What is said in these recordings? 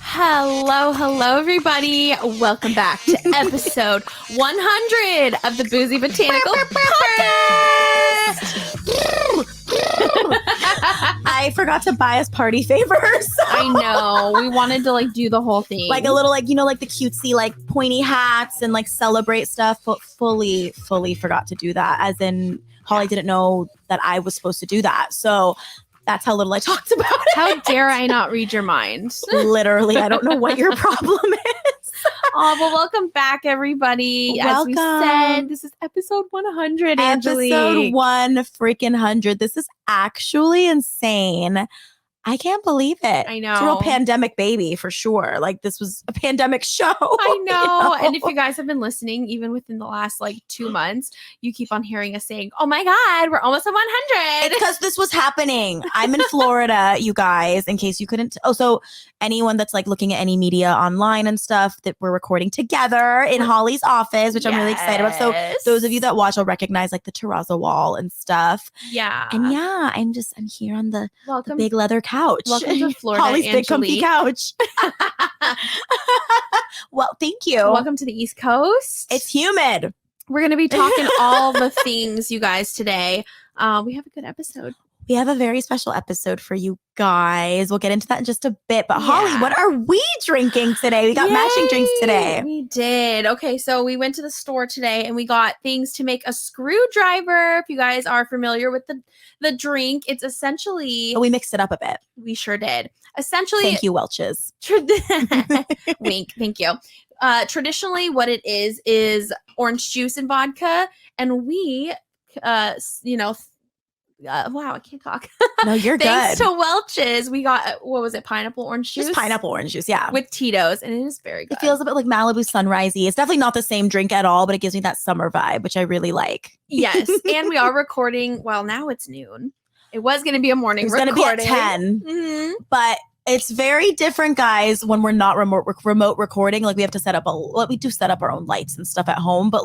Hello, everybody. Welcome back to episode 100 of the Boozy Botanical podcast. I forgot to buy us party favors. I know. We wanted to do the whole thing. Like a little the cutesy pointy hats and celebrate stuff, but fully forgot to do that. As in Holly didn't know that I was supposed to do that. So that's how little I talked about it. How dare I not read your mind? Literally, I don't know what your problem is. Oh, well, welcome back, everybody. Welcome. As we said, this is episode 100, Angelique. Episode 100. This is actually insane. I can't believe it. I know. It's a real pandemic baby for sure. This was a pandemic show. I know. And if you guys have been listening, even within the last 2 months, you keep on hearing us saying, oh my God, we're almost at 100. It's because this was happening. I'm in Florida, you guys, in case you couldn't. So anyone that's looking at any media online and stuff, that we're recording together in Holly's office, which I'm really excited about. So those of you that watch will recognize the terrazzo wall and stuff. Yeah. And yeah, I'm here on the big leather couch. Welcome to Florida, Holly's Angelique. big comfy couch. Well, thank you. Welcome to the East Coast. It's humid. We're going to be talking all the things, you guys, today. We have a good episode. We have a very special episode for you guys. We'll get into that in just a bit. But Holly, what are we drinking today? We got matching drinks today. We did. Okay, so we went to the store today and we got things to make a screwdriver. If you guys are familiar with the drink, it's essentially... But we mixed it up a bit. We sure did. Essentially... Thank you, Welch's. Wink. Thank you. Traditionally, what it is orange juice and vodka. And we, wow, I can't talk. No, you're Thanks good. to Welch's, we got, what was it, pineapple orange juice? Just pineapple orange juice, yeah. With Tito's, and it is very good. It feels a bit like Malibu Sunrisey. It's definitely not the same drink at all, but it gives me that summer vibe, which I really like. Yes, and we are recording, well, now it's noon. It was going to be a morning recording. It's going to be at 10, but it's very different, guys, when we're not remote recording. We have to set up we do set up our own lights and stuff at home, but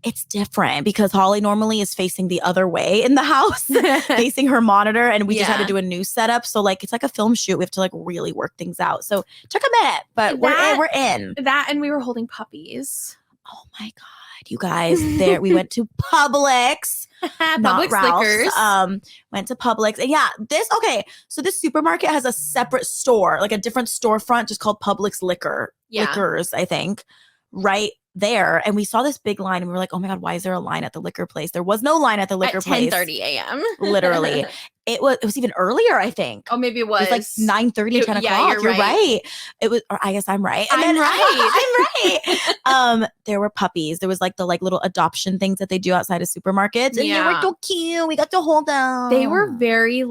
it's different because Holly normally is facing the other way in the house, facing her monitor, and we just had to do a new setup. So it's like a film shoot. We have to really work things out. So took a minute, but we're in. That, and we were holding puppies. Oh my God, you guys! We went to Publix, not Ralph's. Liquors. Went to Publix, and so this supermarket has a separate store, a different storefront, just called Publix Liquors, I think, right there. And we saw this big line and we were like, oh my God, why is there a line at the liquor place? There was no line at the liquor place. At 10:30 a.m. Literally. It was even earlier, I think. Oh, maybe it was. It was 9:30, 10 o'clock. Yeah, you're right. It was, or I guess I'm right. And I'm right. I'm right. There were puppies. There was the little adoption things that they do outside of supermarkets. And they were so cute. We got to hold them. They were very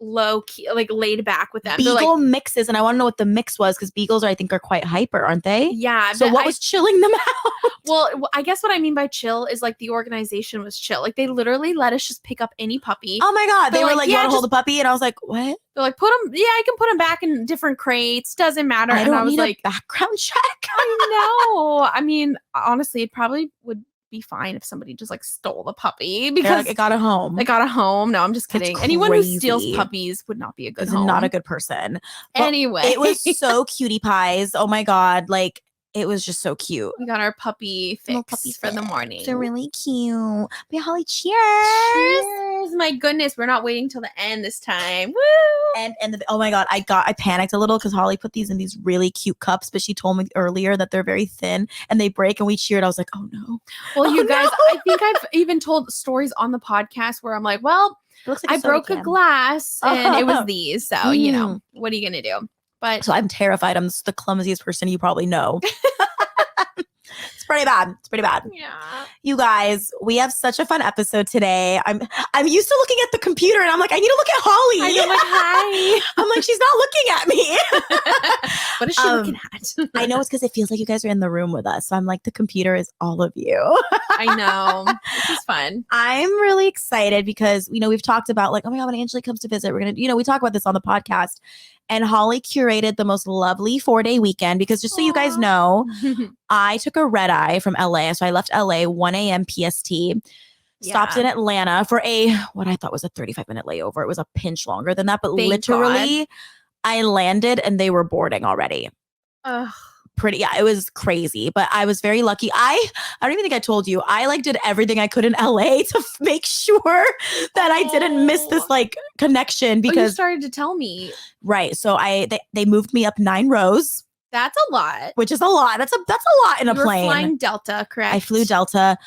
low key, laid back with them. Beagle mixes, and I want to know what the mix was because beagles I think are quite hyper, aren't they? Yeah. So what was chilling them out? Well, I guess what I mean by chill is the organization was chill. They literally let us just pick up any puppy. Oh my God. They were you want to hold a puppy? And I was like, what? They're put them. Yeah, I can put them back in different crates. Doesn't matter. I was need a background check. I know. I mean, honestly, it probably would be fine if somebody just stole the puppy because it got a home. It got a home. No, I'm just kidding. Anyone who steals puppies would not be a good home. Not a good person. But anyway, it was so cutie pies. Oh my God. It was just so cute. We got our puppy fix for the morning. They're really cute. But Holly, cheers. Cheers. My goodness, we're not waiting till the end this time. Woo! Oh my God, I panicked a little because Holly put these in these really cute cups, but she told me earlier that they're very thin and they break, and we cheered. I was like, oh no. Well, you guys, I think I've even told stories on the podcast where I'm like, well, I broke a glass and it was these. So, what are you going to do? But so I'm terrified. I'm the clumsiest person you probably know. It's pretty bad. Yeah. You guys, we have such a fun episode today. I'm used to looking at the computer and I'm like, I need to look at Holly. I know, hi. I'm like, she's not looking at me. What is she looking at? I know it's because it feels like you guys are in the room with us. So I'm like, the computer is all of you. I know. This is fun. I'm really excited because, we've talked about oh my God, when Angelique comes to visit, we're going to, we talk about this on the podcast. And Holly curated the most lovely 4-day weekend because just so you guys know, I took a red eye from LA. So I left LA 1 a.m. PST, stopped in Atlanta for what I thought was a 35-minute layover. It was a pinch longer than that, but literally I landed and they were boarding already. Ugh. Yeah, it was crazy, but I was very lucky. I don't even think I told you. I like did everything I could in LA to make sure that I didn't miss this like connection because you started to tell me. Right. So they moved me up 9 rows. That's a lot. Which is a lot. That's a lot in a plane. You were flying Delta, correct? I flew Delta.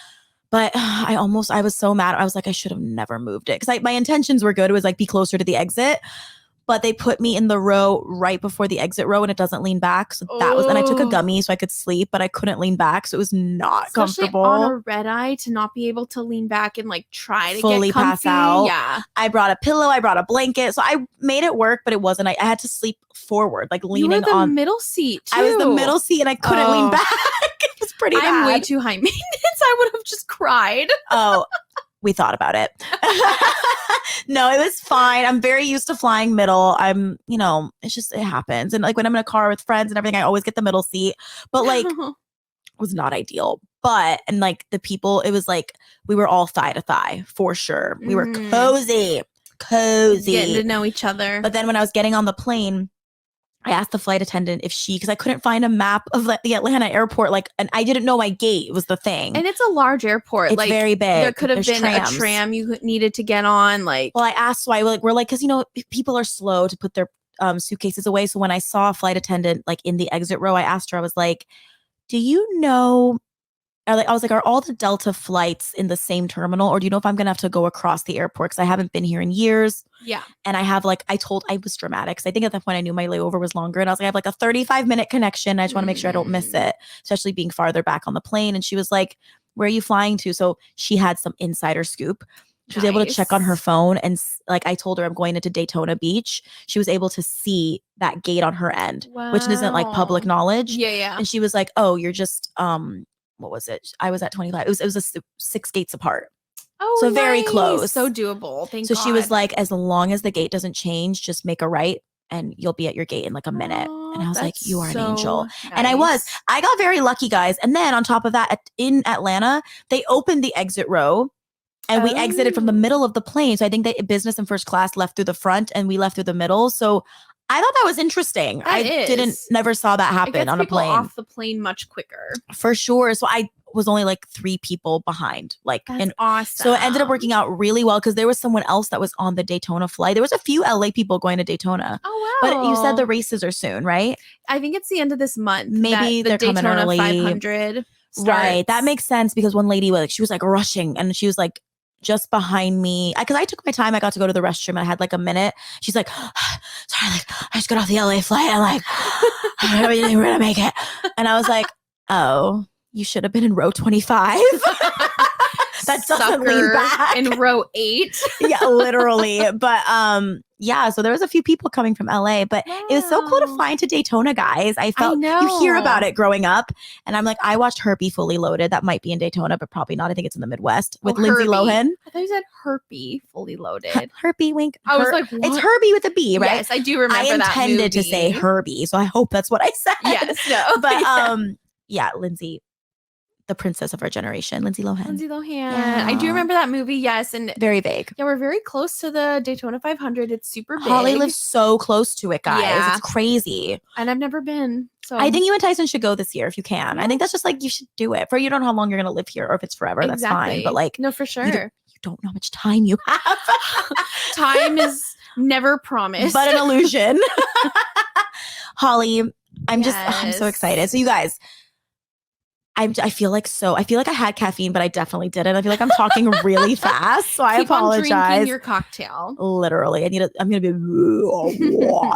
But I was so mad. I was like, I should have never moved it. Because my intentions were good. It was like be closer to the exit. But they put me in the row right before the exit row and it doesn't lean back. So that was, and I took a gummy so I could sleep, but I couldn't lean back. So it was not comfortable. On a red eye to not be able to lean back and like try to fully get comfy. Pass out. Yeah. I brought a pillow. I brought a blanket. So I made it work, but it wasn't. I had to sleep forward, like leaning on. You were the middle seat too. I was the middle seat and I couldn't lean back. It was pretty bad. I'm way too high maintenance. I would have just cried. Oh, we thought about it. No, it was fine. I'm very used to flying middle. It happens. And like when I'm in a car with friends and everything, I always get the middle seat. But like, it was not ideal. And like the people, it was like, we were all thigh to thigh for sure. We were cozy. Getting to know each other. But then when I was getting on the plane, I asked the flight attendant because I couldn't find a map of the Atlanta airport, and I didn't know my gate was the thing. And it's a large airport. It's very big. There could have been trams. A tram you needed to get on. Well, I asked why. We're like, because people are slow to put their suitcases away. So when I saw a flight attendant in the exit row, I asked her, I was like, do you know? I was like, are all the Delta flights in the same terminal? Or do you know if I'm going to have to go across the airport? Because I haven't been here in years. Yeah. And I have I was dramatic. Because I think at that point I knew my layover was longer. And I was like, I have a 35-minute connection. I just want to make sure I don't miss it. Especially being farther back on the plane. And she was like, where are you flying to? So she had some insider scoop. She was able to check on her phone. And I told her I'm going into Daytona Beach. She was able to see that gate on her end. Wow. Which isn't public knowledge. Yeah, yeah. And she was like, oh, you're just what was it? I was at 25. It was 6 gates apart. Oh, so very close. So doable. Thank God. So she was like, as long as the gate doesn't change, just make a right and you'll be at your gate in a minute. And I was like, you are an angel. Nice. And I got very lucky, guys. And then on top of that, in Atlanta, they opened the exit row and we exited from the middle of the plane. So I think that business and first class left through the front and we left through the middle. So I thought that was interesting. Never saw that happen on a plane. Off the plane much quicker. For sure. So I was only 3 people behind. That's awesome. So it ended up working out really well because there was someone else that was on the Daytona flight. There was a few LA people going to Daytona. Oh, wow. But you said the races are soon, right? I think it's the end of this month. Maybe they're Daytona coming early. 500 starts. Right. That makes sense because one lady she was rushing and she was just behind me. Because I took my time. I got to go to the restroom and I had a minute. She's like, sorry, I just got off the LA flight. I'm I don't think we're going to make it. And I was like, oh, you should have been in row 25. That doesn't lean back. In row 8. Yeah, literally. But yeah, so there was a few people coming from LA, but It was so cool to fly into Daytona, guys. I felt you hear about it growing up. And I'm I watched Herpy Fully Loaded. That might be in Daytona, but probably not. I think it's in the Midwest with Lindsay Lohan. I thought you said Herpy Fully Loaded. Herpy wink. I was like, what? It's Herbie with a B, right? Yes, I do remember that I intended to say Herbie, so I hope that's what I said. Yes, no. But yeah, Lindsay. The princess of our generation, Lindsay Lohan. Yeah. I do remember that movie. Yes, and very vague. Yeah, we're very close to the Daytona 500. It's super big. Holly lives so close to it, guys. Yeah. It's crazy, and I've never been. So I think you and Tyson should go this year if you can. Yeah. I think that's just you should do it. You don't know how long you're gonna live here, or if it's forever. Exactly. That's fine. But no, for sure. You don't know how much time you have. Time is never promised, but an illusion. Holly, I'm so excited. So you guys. I feel like I had caffeine, but I definitely didn't. I feel like I'm talking really fast, so I apologize. Keep on drinking your cocktail. Literally, I'm gonna be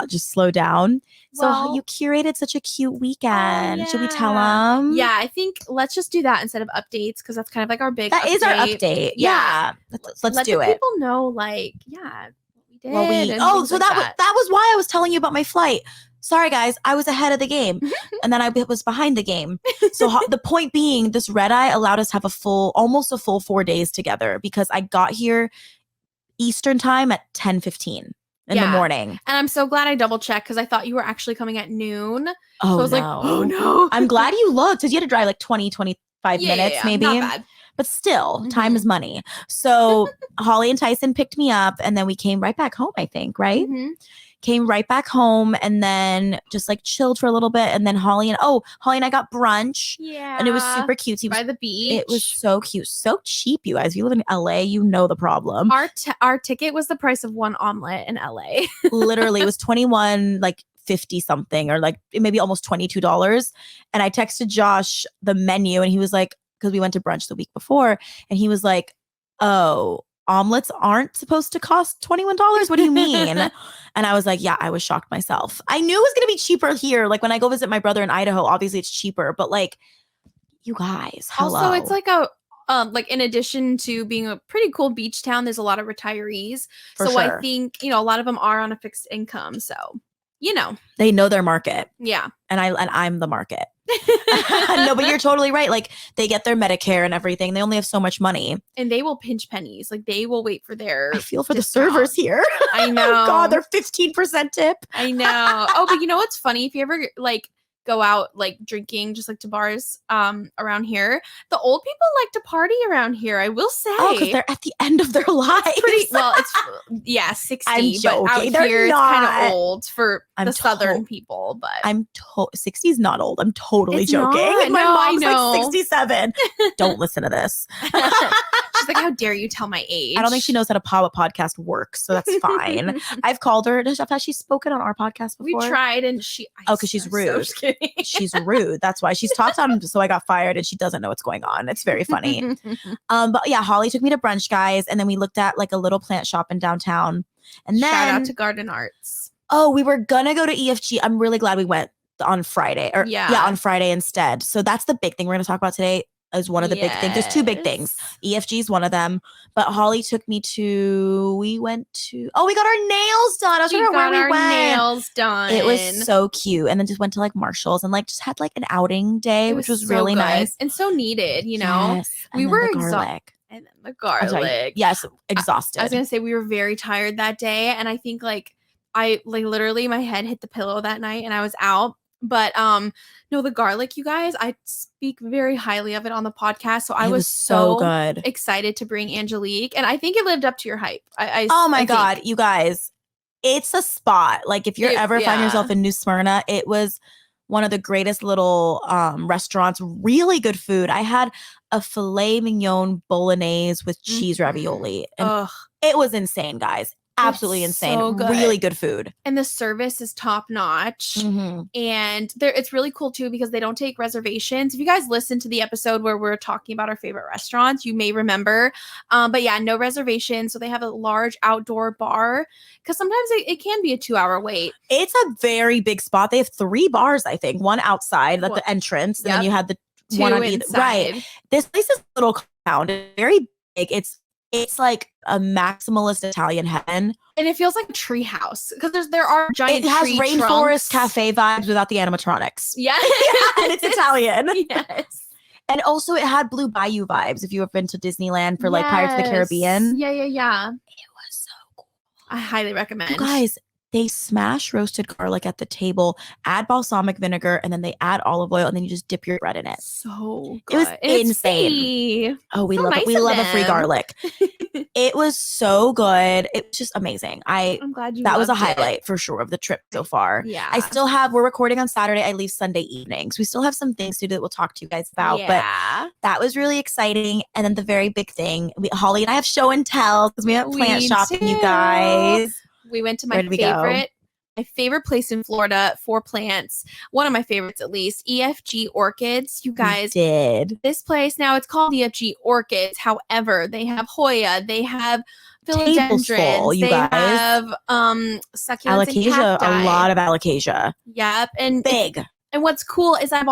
just slow down. So you curated such a cute weekend. Yeah. Should we tell them? Yeah, I think let's just do that instead of updates because that's kind of our big. That update. Is our update. Yeah, let's do it. People know, what we did. So that was why I was telling you about my flight. Sorry, guys, I was ahead of the game and then I was behind the game. So the point being, this red eye allowed us to have almost a full 4 days together because I got here Eastern time at 10:15 in the morning. And I'm so glad I double checked because I thought you were actually coming at noon. Oh, so I was oh no. I'm glad you looked because you had to drive 20, 25 minutes maybe. Not bad. but still, time is money. So Holly and Tyson picked me up, and then we came right back home, I think, right? Came right back home and then just like chilled for a little bit. And then Holly and I got brunch. Yeah. And it was super cute. By the beach. It was so cute. So cheap, you guys. If you live in LA, you know the problem. Our ticket was the price of one omelet in LA. Literally, it was 21, like 50 something, or like maybe almost $22. And I texted Josh the menu, and he was like, because we went to brunch the week before, and he was like, oh, omelets aren't supposed to cost $21. What do you mean? And I was like, yeah, I was shocked myself. I knew it was going to be cheaper here. Like when I go visit my brother in Idaho, obviously it's cheaper, but like, you guys, hello. Also, it's like like in addition to being a pretty cool beach town, there's a lot of retirees. For so sure. I think, a lot of them are on a fixed income. So, they know their market. Yeah. And I'm the market. No, but you're totally right. Like they get their Medicare and everything. They only have so much money. And they will pinch pennies. Like they will wait for their I feel for discount. the servers here. I know. Oh God, they're 15% tip. I know. Oh, but you know what's funny? If you ever like go out like drinking just like to bars around here, the old people like to party around here, I will say. Oh, because they're at the end of their lives. It's 60. I'm joking. But out They're here not. it's kind of old for the southern people, but 60 is not old. I'm totally it's joking. Not. My no, mom's like 67. Don't listen to this. She's like, how dare you tell my age? I don't think she knows how a podcast works, so that's fine. I've called her. Has she spoken on our podcast before? We tried, and because she's rude. So she's rude. That's why she's talked on. So I got fired, and she doesn't know what's going on. It's very funny. But yeah, Holly took me to brunch, guys, and then we looked at like a little plant shop in downtown. And then shout out to Garden Arts. Oh, we were gonna go to EFG. I'm really glad we went on Friday, on Friday instead. So that's the big thing we're gonna talk about today. Is one of the big things. There's two big things. EFG is one of them. But Holly took me to. We got our nails done. I was wondering where we went. Nails done. It was so cute, and then just went to like Marshall's and like just had like an outing day, which was so really nice and so needed. Yes. We were exhausted. And then the garlic. Yes, exhausted. I was gonna say we were very tired that day, and I think I literally my head hit the pillow that night, and I was out. But no, the garlic, you guys, I speak very highly of it on the podcast. So I was so good, excited to bring Angelique, and I think it lived up to your hype. Oh my God, you guys, it's a spot. Like if you ever find yourself in New Smyrna, it was one of the greatest little restaurants. Really good food. I had a filet mignon bolognese with cheese ravioli, and it was insane, guys. Absolutely insane. So good. Really good food. And the service is top notch. And it's really cool too because they don't take reservations. If you guys listen to the episode where we're talking about our favorite restaurants, you may remember. But yeah, no reservations. So they have a large outdoor bar because sometimes it can be a 2-hour wait. It's a very big spot. They have 3 bars, I think. One outside at the entrance. And then you had the 2 one on inside. either. Right. This place is a little compound. It's very big. It's like a maximalist Italian heaven. And it feels like a tree house because there are giant It has tree rainforest trunks. cafe vibes without the animatronics. Yeah. And it's Italian. Yes. And also it had Blue Bayou vibes if you have been to Disneyland for like Pirates of the Caribbean. Yeah. It was so cool. I highly recommend. You guys, they smash roasted garlic at the table, add balsamic vinegar, and then they add olive oil, and then you just dip your bread in it. So good. It was insane. Free. Oh, we love it. We love a free garlic. It was so good. It was just amazing. I'm glad that was a highlight for sure of the trip so far. Yeah. We're recording on Saturday. I leave Sunday evening. So we still have some things to do that we'll talk to you guys about. Yeah. But that was really exciting. And then the very big thing, Holly and I have show and tell because we went plant shopping, you guys. We went to my favorite place in Florida for plants. One of my favorites, at least, EFG Orchids. You guys did this place now. It's called EFG Orchids. However, they have Hoya. They have philodendrons. They have succulents and cacti. A lot of alocasia. Yep, and big. And what's cool is I've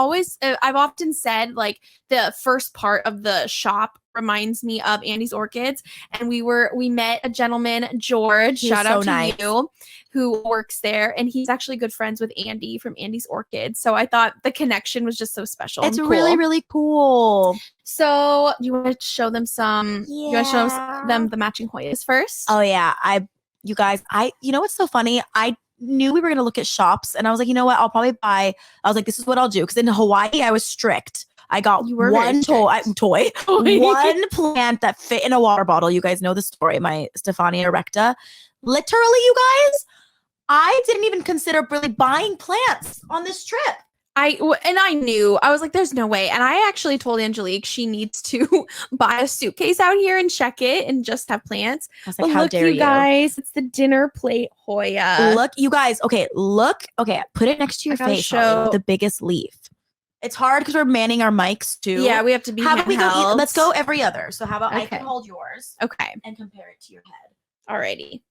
often said like the first part of the shop reminds me of Andy's Orchids, and we met a gentleman, George, shout out to you, who works there, and he's actually good friends with Andy from Andy's Orchids. So I thought the connection was just so special. It's really, really cool. So you want to show them you want to show them the matching Hoyas first? Oh yeah, you know what's so funny? I knew we were going to look at shops, and I was like, you know what? I'll probably buy. I was like, this is what I'll do. Because in Hawaii, I was strict. I got one toy, one plant that fit in a water bottle. You guys know the story, my Stefania erecta. Literally, you guys, I didn't even consider really buying plants on this trip. I knew. I was like, there's no way. And I actually told Angelique she needs to buy a suitcase out here and check it and just have plants. I was like, how dare you guys, it's the dinner plate Hoya. Look, you guys. Okay, look. Okay, put it next to your face. Show the biggest leaf. It's hard because we're manning our mics too. Yeah, we have to be handheld. Let's go every other. So how about I can hold yours? Okay. And compare it to your head. Alrighty.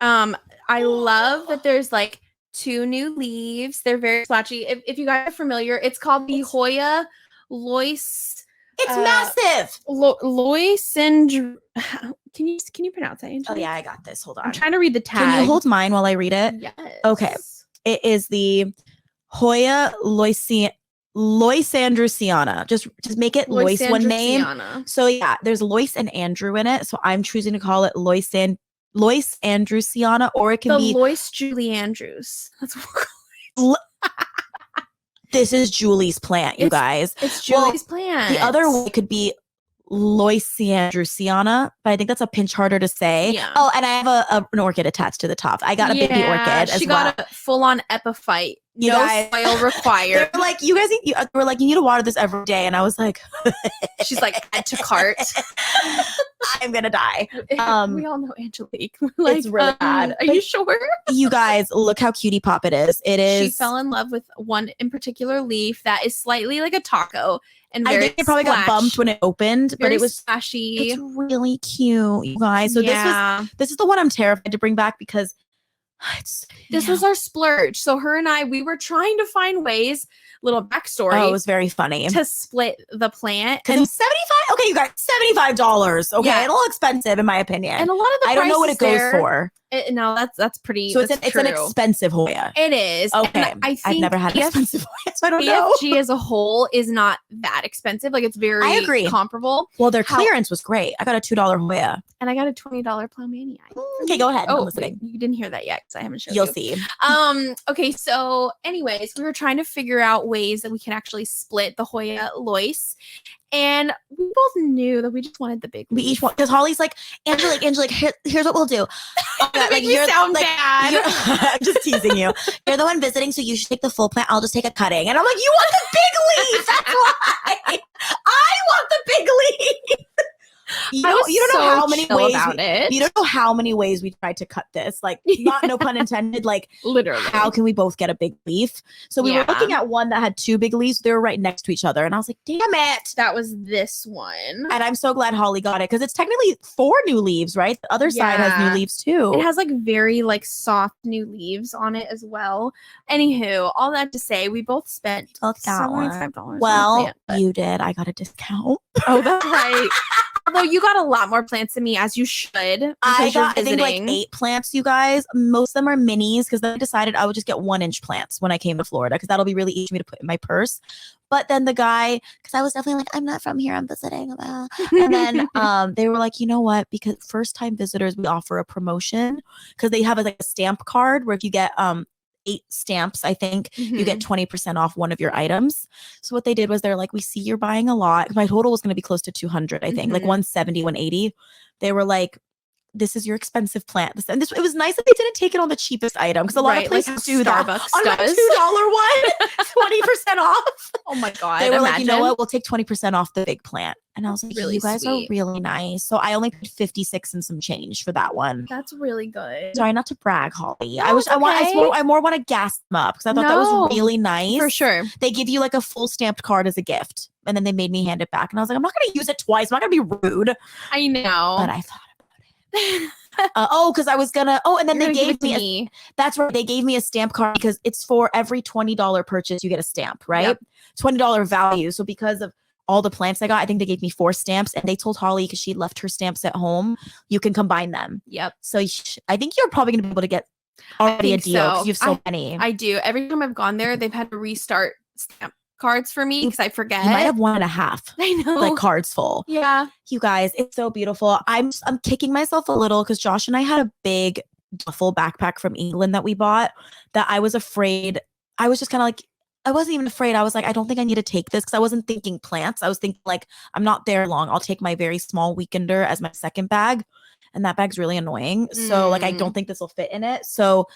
I love that there's like 2 new leaves. They're very splotchy. If you guys are familiar, it's called the Hoya Lois. It's massive. Lois and can you pronounce that, Angelique? Oh yeah, I got this. Hold on. I'm trying to read the tag. Can you hold mine while I read it? Yes. Okay. It is the Hoya Loisandrusiana. Just make it Lois one name. So yeah, there's Lois and Andrew in it. So I'm choosing to call it Lois Andrusiana, or it can be Lois Julie Andrews. That's what we're calling it. This is Julie's plant, you guys. It's Julie's plant. The other way could be Loisiandrusiana, but I think that's a pinch harder to say. Yeah. Oh, and I have an orchid attached to the top. I got a baby orchid as well. She got a full-on epiphyte. No soil required. They're like, you guys, were like, you need to water this every day. And I was like, she's like, add to cart. I'm going to die. We all know Angelique. Like, it's really bad. Are you sure? You guys, look how cutie pop it is. It is. She fell in love with one in particular leaf that is slightly like a taco. And I think it probably got bumped when it opened, but it was splashy. It's really cute, you guys. So this is the one I'm terrified to bring back because this was our splurge. So her and I, we were trying to find ways, little backstory. Oh, it was very funny. To split the plant. And it was $75. Okay, you guys, $75. Okay, a little expensive in my opinion. And a lot of the I don't know what it goes for. No, that's pretty. So it's an expensive Hoya. It is. Okay. I've never had an expensive Hoya, so I don't know. BFG as a whole is not that expensive. Like it's very I agree. Comparable. Well, their clearance was great. I got a $2 Hoya. And I got a $20 Plowmania. Okay, go ahead. Oh, I'm listening. You didn't hear that yet because I haven't showed you. You'll see. Okay, so anyways, we were trying to figure out ways that we can actually split the Hoya Lois. And we both knew that we just wanted the big leaf. We each want, because Holly's like, Angelique, here's what we'll do. Like you sound bad. I'm just teasing you. You're the one visiting, so you should take the full plant. I'll just take a cutting. And I'm like, you want the big leaf. That's why. I want the big leaf. You don't know how many ways you don't know how many ways we tried to cut this. Like, no pun intended. Like, literally, how can we both get a big leaf? So we were looking at one that had 2 big leaves. They were right next to each other, and I was like, "Damn it!" That was this one, and I'm so glad Holly got it because it's technically 4 new leaves, right? The other side has new leaves too. It has like very like soft new leaves on it as well. Anywho, all that to say, we both spent $75. Well, you did. I got a discount. Oh, that's right. Although you got a lot more plants than me, as you should. I got, I think, like 8 plants, you guys. Most of them are minis because then I decided I would just get 1-inch plants when I came to Florida because that'll be really easy for me to put in my purse. But then the guy, because I was definitely like, I'm not from here, I'm visiting. And then they were like, you know what? Because first-time visitors, we offer a promotion because they have like a stamp card where if you get 8 stamps, I think you get 20% off one of your items. So what they did was they're like, we see you're buying a lot. My total was going to be close to 200, I think, like 170, 180. They were like, this is your expensive plant. It was nice that they didn't take it on the cheapest item because a lot of places do that. On my $2 one, 20% off. Oh my God. They were like, you know what? We'll take 20% off the big plant. And I was like, really, you guys are really nice. So I only paid 56 and some change for that one. That's really good. Sorry, not to brag, Holly. No, I more want to gas them up because I thought that was really nice. For sure. They give you like a full stamped card as a gift. And then they made me hand it back. And I was like, I'm not going to use it twice. I'm not going to be rude. I know. But I thought because I was gonna and then they gave me that's right, they gave me a stamp card because it's for every $20 purchase you get a stamp, right? $20 value. So because of all the plants I got, I think they gave me 4 stamps, and they told Holly because she left her stamps at home, you can combine them. So I think you're probably gonna be able to get already a deal because you have so many. I do. Every time I've gone there, they've had to restart stamp cards for me because I forget. You might have 1.5. I know, like cards full. Yeah, you guys, it's so beautiful. I'm kicking myself a little because Josh and I had a big duffel backpack from England that we bought that I was afraid. I was just kind of like, I wasn't even afraid. I was like, I don't think I need to take this because I wasn't thinking plants. I was thinking like, I'm not there long. I'll take my very small weekender as my second bag. And that bag's really annoying. So like, I don't think this will fit in it. So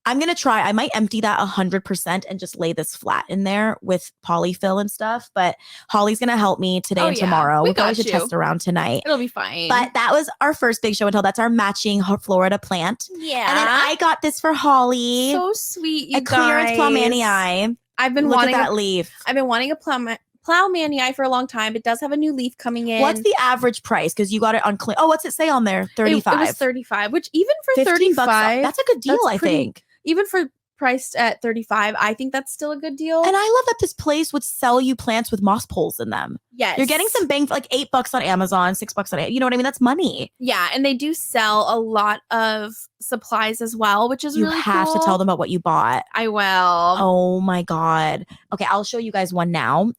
I'm going to try. I might empty that 100% and just lay this flat in there with polyfill and stuff. But Holly's going to help me today and tomorrow. We probably should test around tonight. It'll be fine. But that was our first big show and tell. That's our matching Florida plant. Yeah. And then I got this for Holly. So sweet, you guys. A clearance plowmanii. I've been wanting that leaf. I've been wanting a plowmanii for a long time. It does have a new leaf coming in. What's the average price? Because you got it on clean. Oh, what's it say on there? 35. It was 35, which even for 35, that's a good deal, I think. Even for priced at 35, I think that's still a good deal. And I love that this place would sell you plants with moss poles in them. Yes. You're getting some bang for like $8 on Amazon, $6 on, you know what I mean? That's money. Yeah. And they do sell a lot of supplies as well, which is really cool. You have to tell them about what you bought. I will. Oh my God. Okay. I'll show you guys one now.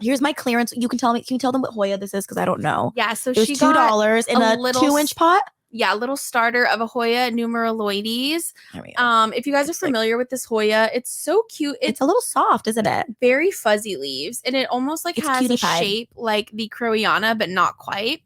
Here's my clearance. You can tell me, can you tell them what Hoya this is? Because I don't know. Yeah. So she got $2 in a 2-inch pot. Yeah, a little starter of a Hoya numeraloides. There we go. If you guys are familiar with this Hoya, it's so cute. It's a little soft, isn't it? Very fuzzy leaves, and it almost like has a shape like the Crowiana, but not quite.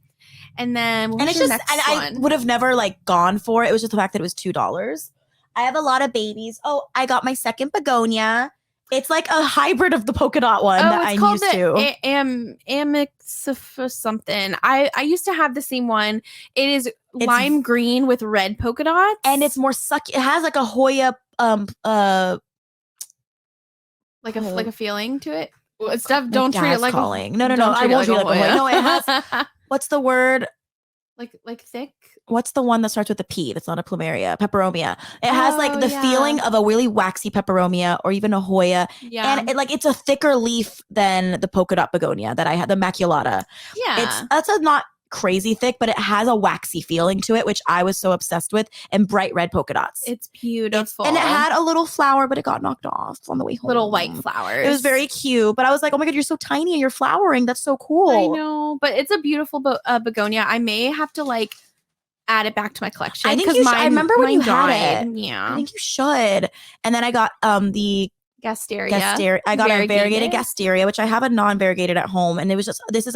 And then I would have never like gone for it. It was just the fact that it was $2. I have a lot of babies. Oh, I got my second begonia. It's like a hybrid of the polka dot one that I'm used to. Amixif something. I used to have the same one. It's lime green with red polka dots, and it's more sucky. It has like a Hoya like a feeling to it. Stuff. Don't treat it like calling. No. I won't treat it like a Hoya. No, it has. What's the word? Like thick. What's the one that starts with a P? That's not a plumeria. Peperomia. It has like the feeling of a really waxy peperomia or even a Hoya. Yeah. And it's a thicker leaf than the polka dot begonia that I had, the maculata. Yeah. That's a not crazy thick, but it has a waxy feeling to it, which I was so obsessed with, and bright red polka dots. It's beautiful. And it had a little flower, but it got knocked off on the way home. Little white flowers. It was very cute, but I was like, oh my God, you're so tiny and you're flowering. That's so cool. I know, but it's a beautiful begonia. I may have to like add it back to my collection. I think you should. I remember when you had it. Yeah. I think you should. And then I got the Gasteria. I got a variegated Gasteria, which I have a non-variegated at home. And it was just, this is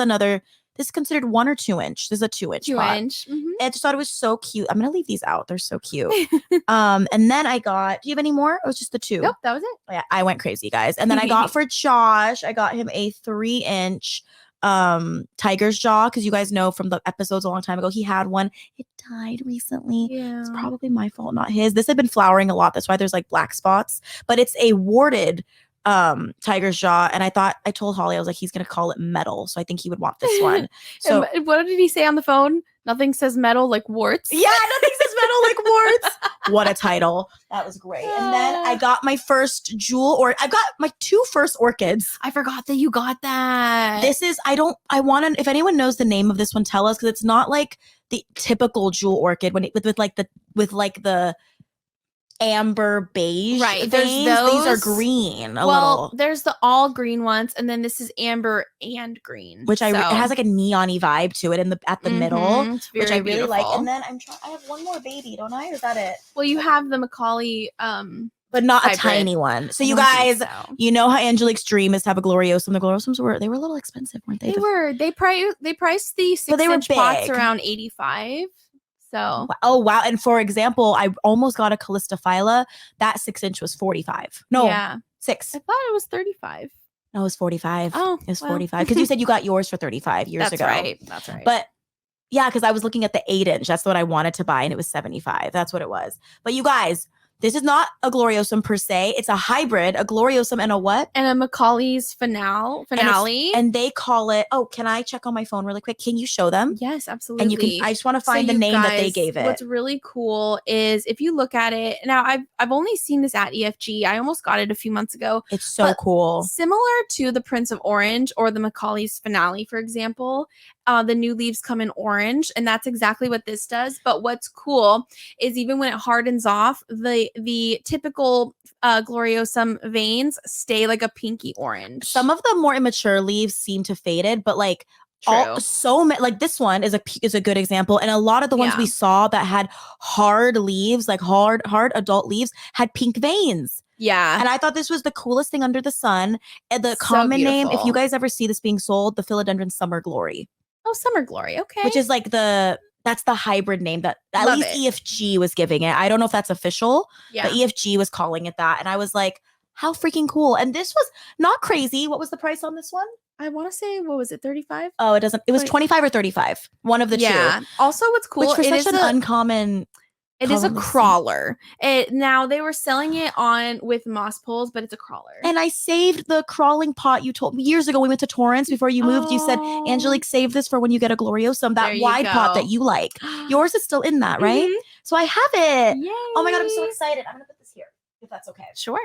considered 1 or 2 inch. This is a 2-inch. 2-inch. Mm-hmm. I just thought it was so cute. I'm going to leave these out. They're so cute. And then I got, do you have any more? It was just the 2. Nope, that was it. Yeah, I went crazy, guys. And then I got for Josh, I got him a 3-inch tiger's jaw, because you guys know from the episodes a long time ago he had one. It died recently. Yeah, it's probably my fault, not his. This had been flowering a lot, that's why there's like black spots, but it's a warded tiger's jaw. And I told Holly, I was like, he's gonna call it metal, so I think he would want this one. So what did he say on the phone? Nothing says metal like warts. Yeah, nothing says metal like warts. What a title. That was great. And then I got my first jewel, or I got my 2 first orchids. I forgot that you got that. This is, I want to, if anyone knows the name of this one, tell us, because it's not like the typical jewel orchid with like the amber beige. Right. Veins. There's those. These are green a little. little. There's the all green ones, and then this is amber and green. Which it has like a neon-y vibe to it at the middle, which I really beautiful. like. And then I have one more baby, don't I? Or is that it? Well, you have the Macaulay but not hybrid. A tiny one. So you guys, you know how Angelique's dream is to have a Gloriosum. The Gloriosums were a little expensive, weren't they? They priced the 6-inch pots around $85. So wow. And for example, I almost got a Callistophylla. That 6-inch was $45. No, yeah. 6. I thought it was $35. No, it was $45. Oh, it was $45 because you said you got yours for $35 years ago. That's right. But yeah, because I was looking at the 8-inch. That's what I wanted to buy, and it was $75. That's what it was. But you guys, this is not a Gloriosum per se. It's a hybrid, a Gloriosum and a what? And a Macaulay's finale. And they call it, can I check on my phone really quick? Can you show them? Yes, absolutely. And you can, I just want to find the name that they gave it. What's really cool is if you look at it, now I've only seen this at EFG. I almost got it a few months ago. It's so cool. Similar to the Prince of Orange or the Macaulay's finale, for example. The new leaves come in orange, and that's exactly what this does. But what's cool is even when it hardens off, the typical Gloriosum veins stay like a pinky orange. Some of the more immature leaves seem to faded, but like like this one is a good example, and a lot of the ones we saw that had hard leaves, like hard adult leaves, had pink veins. Yeah. And I thought this was the coolest thing under the sun. And the common name, if you guys ever see this being sold, the philodendron Summer Glory. Oh, Summer Glory. Okay. Which is like that's the hybrid name that at least EFG was giving it. I don't know if that's official, but EFG was calling it that. And I was like, how freaking cool. And this was not crazy. What was the price on this one? I want to say, what was it, 35? Oh, it doesn't. It was 25 or 35. One of the two. Yeah. Also, what's cool, which for such an uncommon. It is a crawler. Now they were selling it with moss poles, but it's a crawler. And I saved the crawling pot you told me years ago. We went to Torrance before you moved. You said, Angelique, save this for when you get a Gloriosum, that wide pot that you like. Yours is still in that, right? So I have it. Yay. Oh my God, I'm so excited. I'm going to put this here, if that's okay. Sure.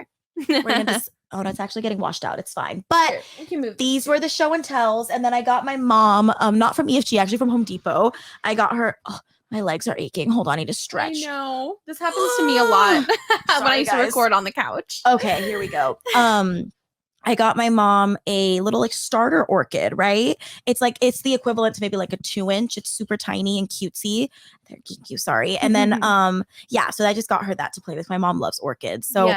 We're gonna just, oh no, it's actually getting washed out. It's fine. But these were the show and tells. And then I got my mom, not from EFG, actually from Home Depot. I got her, my legs are aching. Hold on, I need to stretch. I know. This happens to me a lot when I used to record on the couch. Okay, here we go. I got my mom a little like starter orchid, right? It's the equivalent to maybe like a 2-inch. It's super tiny and cutesy. They're geeky, sorry. And then, so I just got her that to play with. My mom loves orchids. So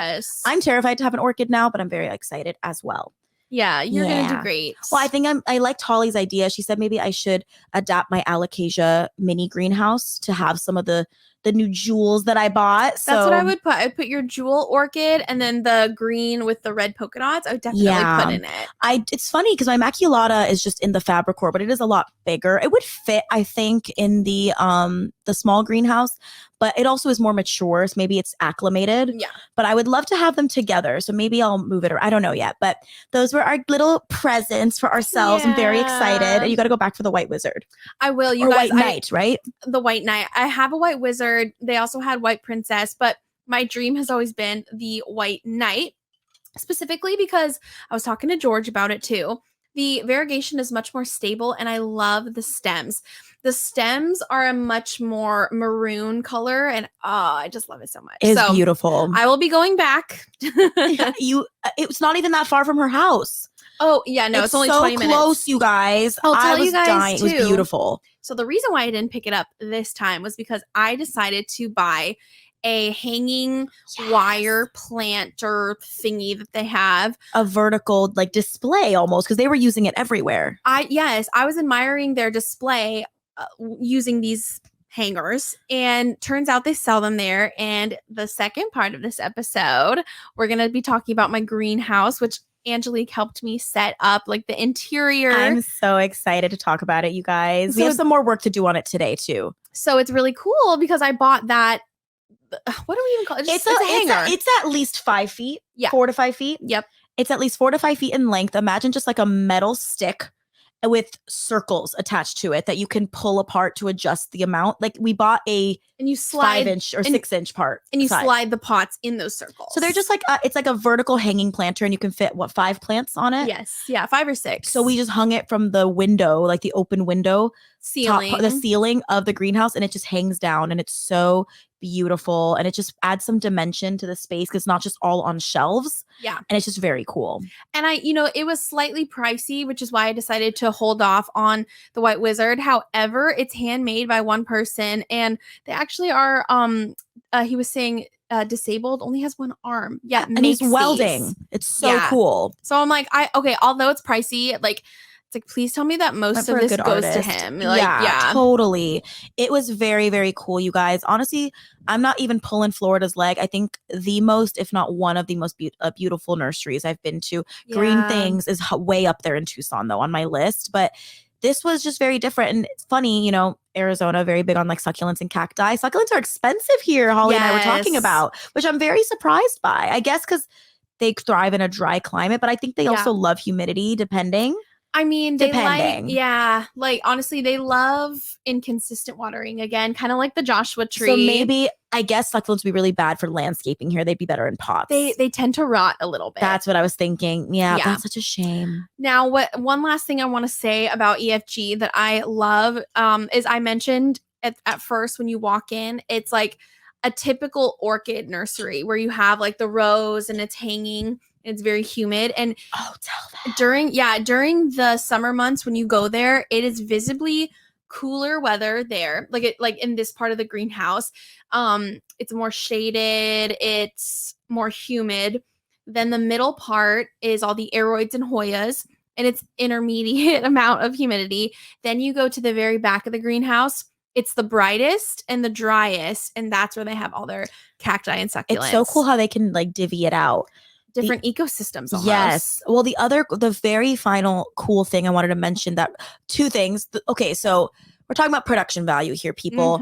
I'm terrified to have an orchid now, but I'm very excited as well. Yeah, you're going to do great. Well, I think I liked Holly's idea. She said maybe I should adapt my alocasia mini greenhouse to have some of the new jewels that I bought. That's what I would put. I'd put your jewel orchid and then the green with the red polka dots. I would definitely put in it. It's funny because my Maculata is just in the Fabricore, but it is a lot bigger. It would fit, I think, in the small greenhouse, but it also is more mature. So maybe it's acclimated. Yeah. But I would love to have them together. So maybe I'll move it, or I don't know yet. But those were our little presents for ourselves. I'm very excited. And you got to go back for the White Wizard. I will. You guys, White Knight, right? The White Knight. I have a White Wizard. They also had White Princess, but my dream has always been the White Knight, specifically because I was talking to George about it too. The variegation is much more stable, and I love the stems. The stems are a much more maroon color, and I just love it so much. It's beautiful. I will be going back. It's not even that far from her house. Oh, yeah, no, it's only 20 minutes. So close, you guys. I'll tell you guys, dying. It was beautiful. So the reason why I didn't pick it up this time was because I decided to buy a hanging wire planter thingy that they have. A vertical like display almost, because they were using it everywhere. I was admiring their display using these hangers, and turns out they sell them there. And the second part of this episode, we're going to be talking about my greenhouse, which Angelique helped me set up, like the interior. I'm so excited to talk about it, you guys. We have some more work to do on it today too. So it's really cool because I bought that. What do we even call it? It's a hanger. It's at least 5 feet. Yeah. 4 to 5 feet. Yep. It's at least 4 to 5 feet in length. Imagine just like a metal stick with circles attached to it that you can pull apart to adjust the amount. Like we bought and you slide 5-inch or 6-inch part. And you slide the pots in those circles. So they're just like, it's like a vertical hanging planter, and you can fit 5 plants on it? Yes. Yeah. 5 or 6. So we just hung it from the window, like the open window ceiling, the ceiling of the greenhouse, and it just hangs down, and it's so beautiful, and it just adds some dimension to the space because it's not just all on shelves. Yeah. And it's just very cool. And it was slightly pricey, which is why I decided to hold off on the White Wizard. However, it's handmade by one person, and they actually are he was saying disabled, only has one arm. Yeah. And he's welding. It's so cool. So I'm like, although it's pricey, like, it's like, please tell me that most of this goes to him. Like, yeah, totally. It was very, very cool, you guys. Honestly, I'm not even pulling Florida's leg. I think the most, if not one of the most beautiful nurseries I've been to. Yeah. Green Things is way up there in Tucson, though, on my list. But this was just very different. And it's funny, Arizona, very big on like succulents and cacti. Succulents are expensive here, Holly and I were talking about, which I'm very surprised by. I guess because they thrive in a dry climate, but I think they also love humidity, depending. I mean, they honestly, they love inconsistent watering again, kind of like the Joshua tree. So maybe, I guess succulents would be really bad for landscaping here. They'd be better in pots. They tend to rot a little bit. That's what I was thinking. Yeah, that's such a shame. Now, one last thing I want to say about EFG that I love is I mentioned at first when you walk in, it's like a typical orchid nursery where you have like the rose and it's hanging. It's very humid, and tell that during the summer months when you go there, it is visibly cooler weather there. Like in this part of the greenhouse, it's more shaded, it's more humid, Then the middle part is all the aroids and Hoyas, and it's intermediate amount of humidity. Then you go to the very back of the greenhouse. It's the brightest and the driest, and that's where they have all their cacti and succulents. It's so cool how they can like divvy it out. Different ecosystems almost. Yes. Well, the very final cool thing I wanted to mention, that two things. Okay, so we're talking about production value here, people.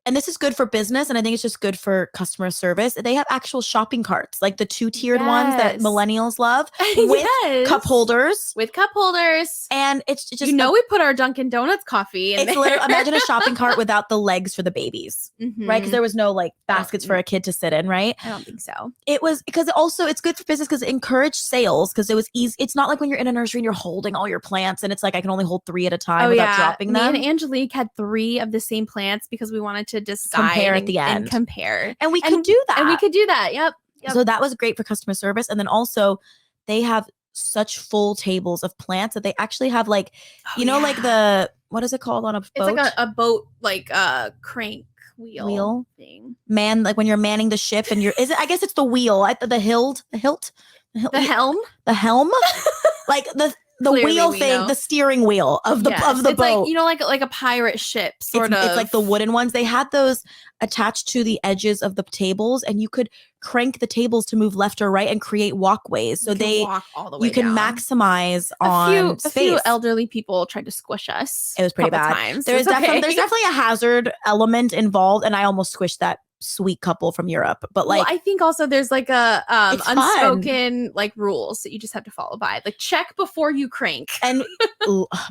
And this is good for business, and I think it's just good for customer service. They have actual shopping carts, like the 2-tiered ones that millennials love, with cup holders. With cup holders. And it's just, we put our Dunkin' Donuts coffee in it's there. literally, imagine a shopping cart without the legs for the babies, right? Because there was no like baskets for a kid to sit in, right? I don't think so. It was, because also it's good for business because it encouraged sales, because it was easy. It's not like when you're in a nursery and you're holding all your plants and it's like I can only hold 3 at a time without dropping them. Me and Angelique had 3 of the same plants because we wanted to decide compare at the end. And compare. And we could do that. And we could do that. Yep. So that was great for customer service. And then also they have such full tables of plants that they actually have like, like the, what is it called on a boat? It's like a boat, like a crank wheel thing. Man, like when you're manning the ship and I guess it's the wheel, the helm, like the wheel thing, the steering wheel of the boat. Like a pirate ship sort of. It's like the wooden ones. They had those attached to the edges of the tables, and you could crank the tables to move left or right and create walkways. So walk all the way you can down. Maximize on space. A few elderly people tried to squish us. It was pretty bad. Times. There's definitely a hazard element involved, and I almost squished that sweet couple from Europe. But like, I think also there's like a unspoken like rules that you just have to follow by. Like check before you crank. And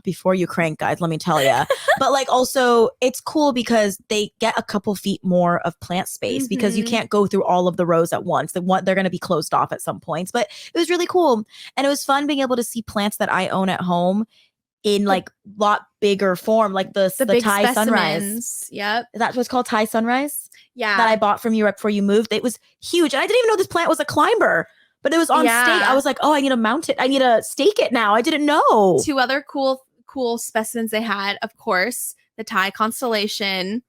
before you crank, guys, let me tell you. But like also it's cool because they get a couple feet more of plant space because you can't go through all of the rows at once. They're going to be closed off at some points. But it was really cool. And it was fun being able to see plants that I own at home in like lot bigger form, like the Thai sunrise. Yep. That's what's called Thai sunrise. Yeah. That I bought from Europe before you moved. It was huge. And I didn't even know this plant was a climber, but it was on stake. I was like, oh, I need to mount it. I need to stake it now. I didn't know. 2 other cool specimens they had, of course, the Thai constellation.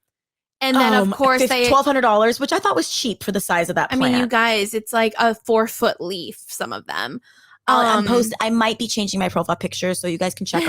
And then of course $1,200, which I thought was cheap for the size of that plant. I mean, you guys, it's like a 4-foot leaf, some of them. I might be changing my profile picture so you guys can check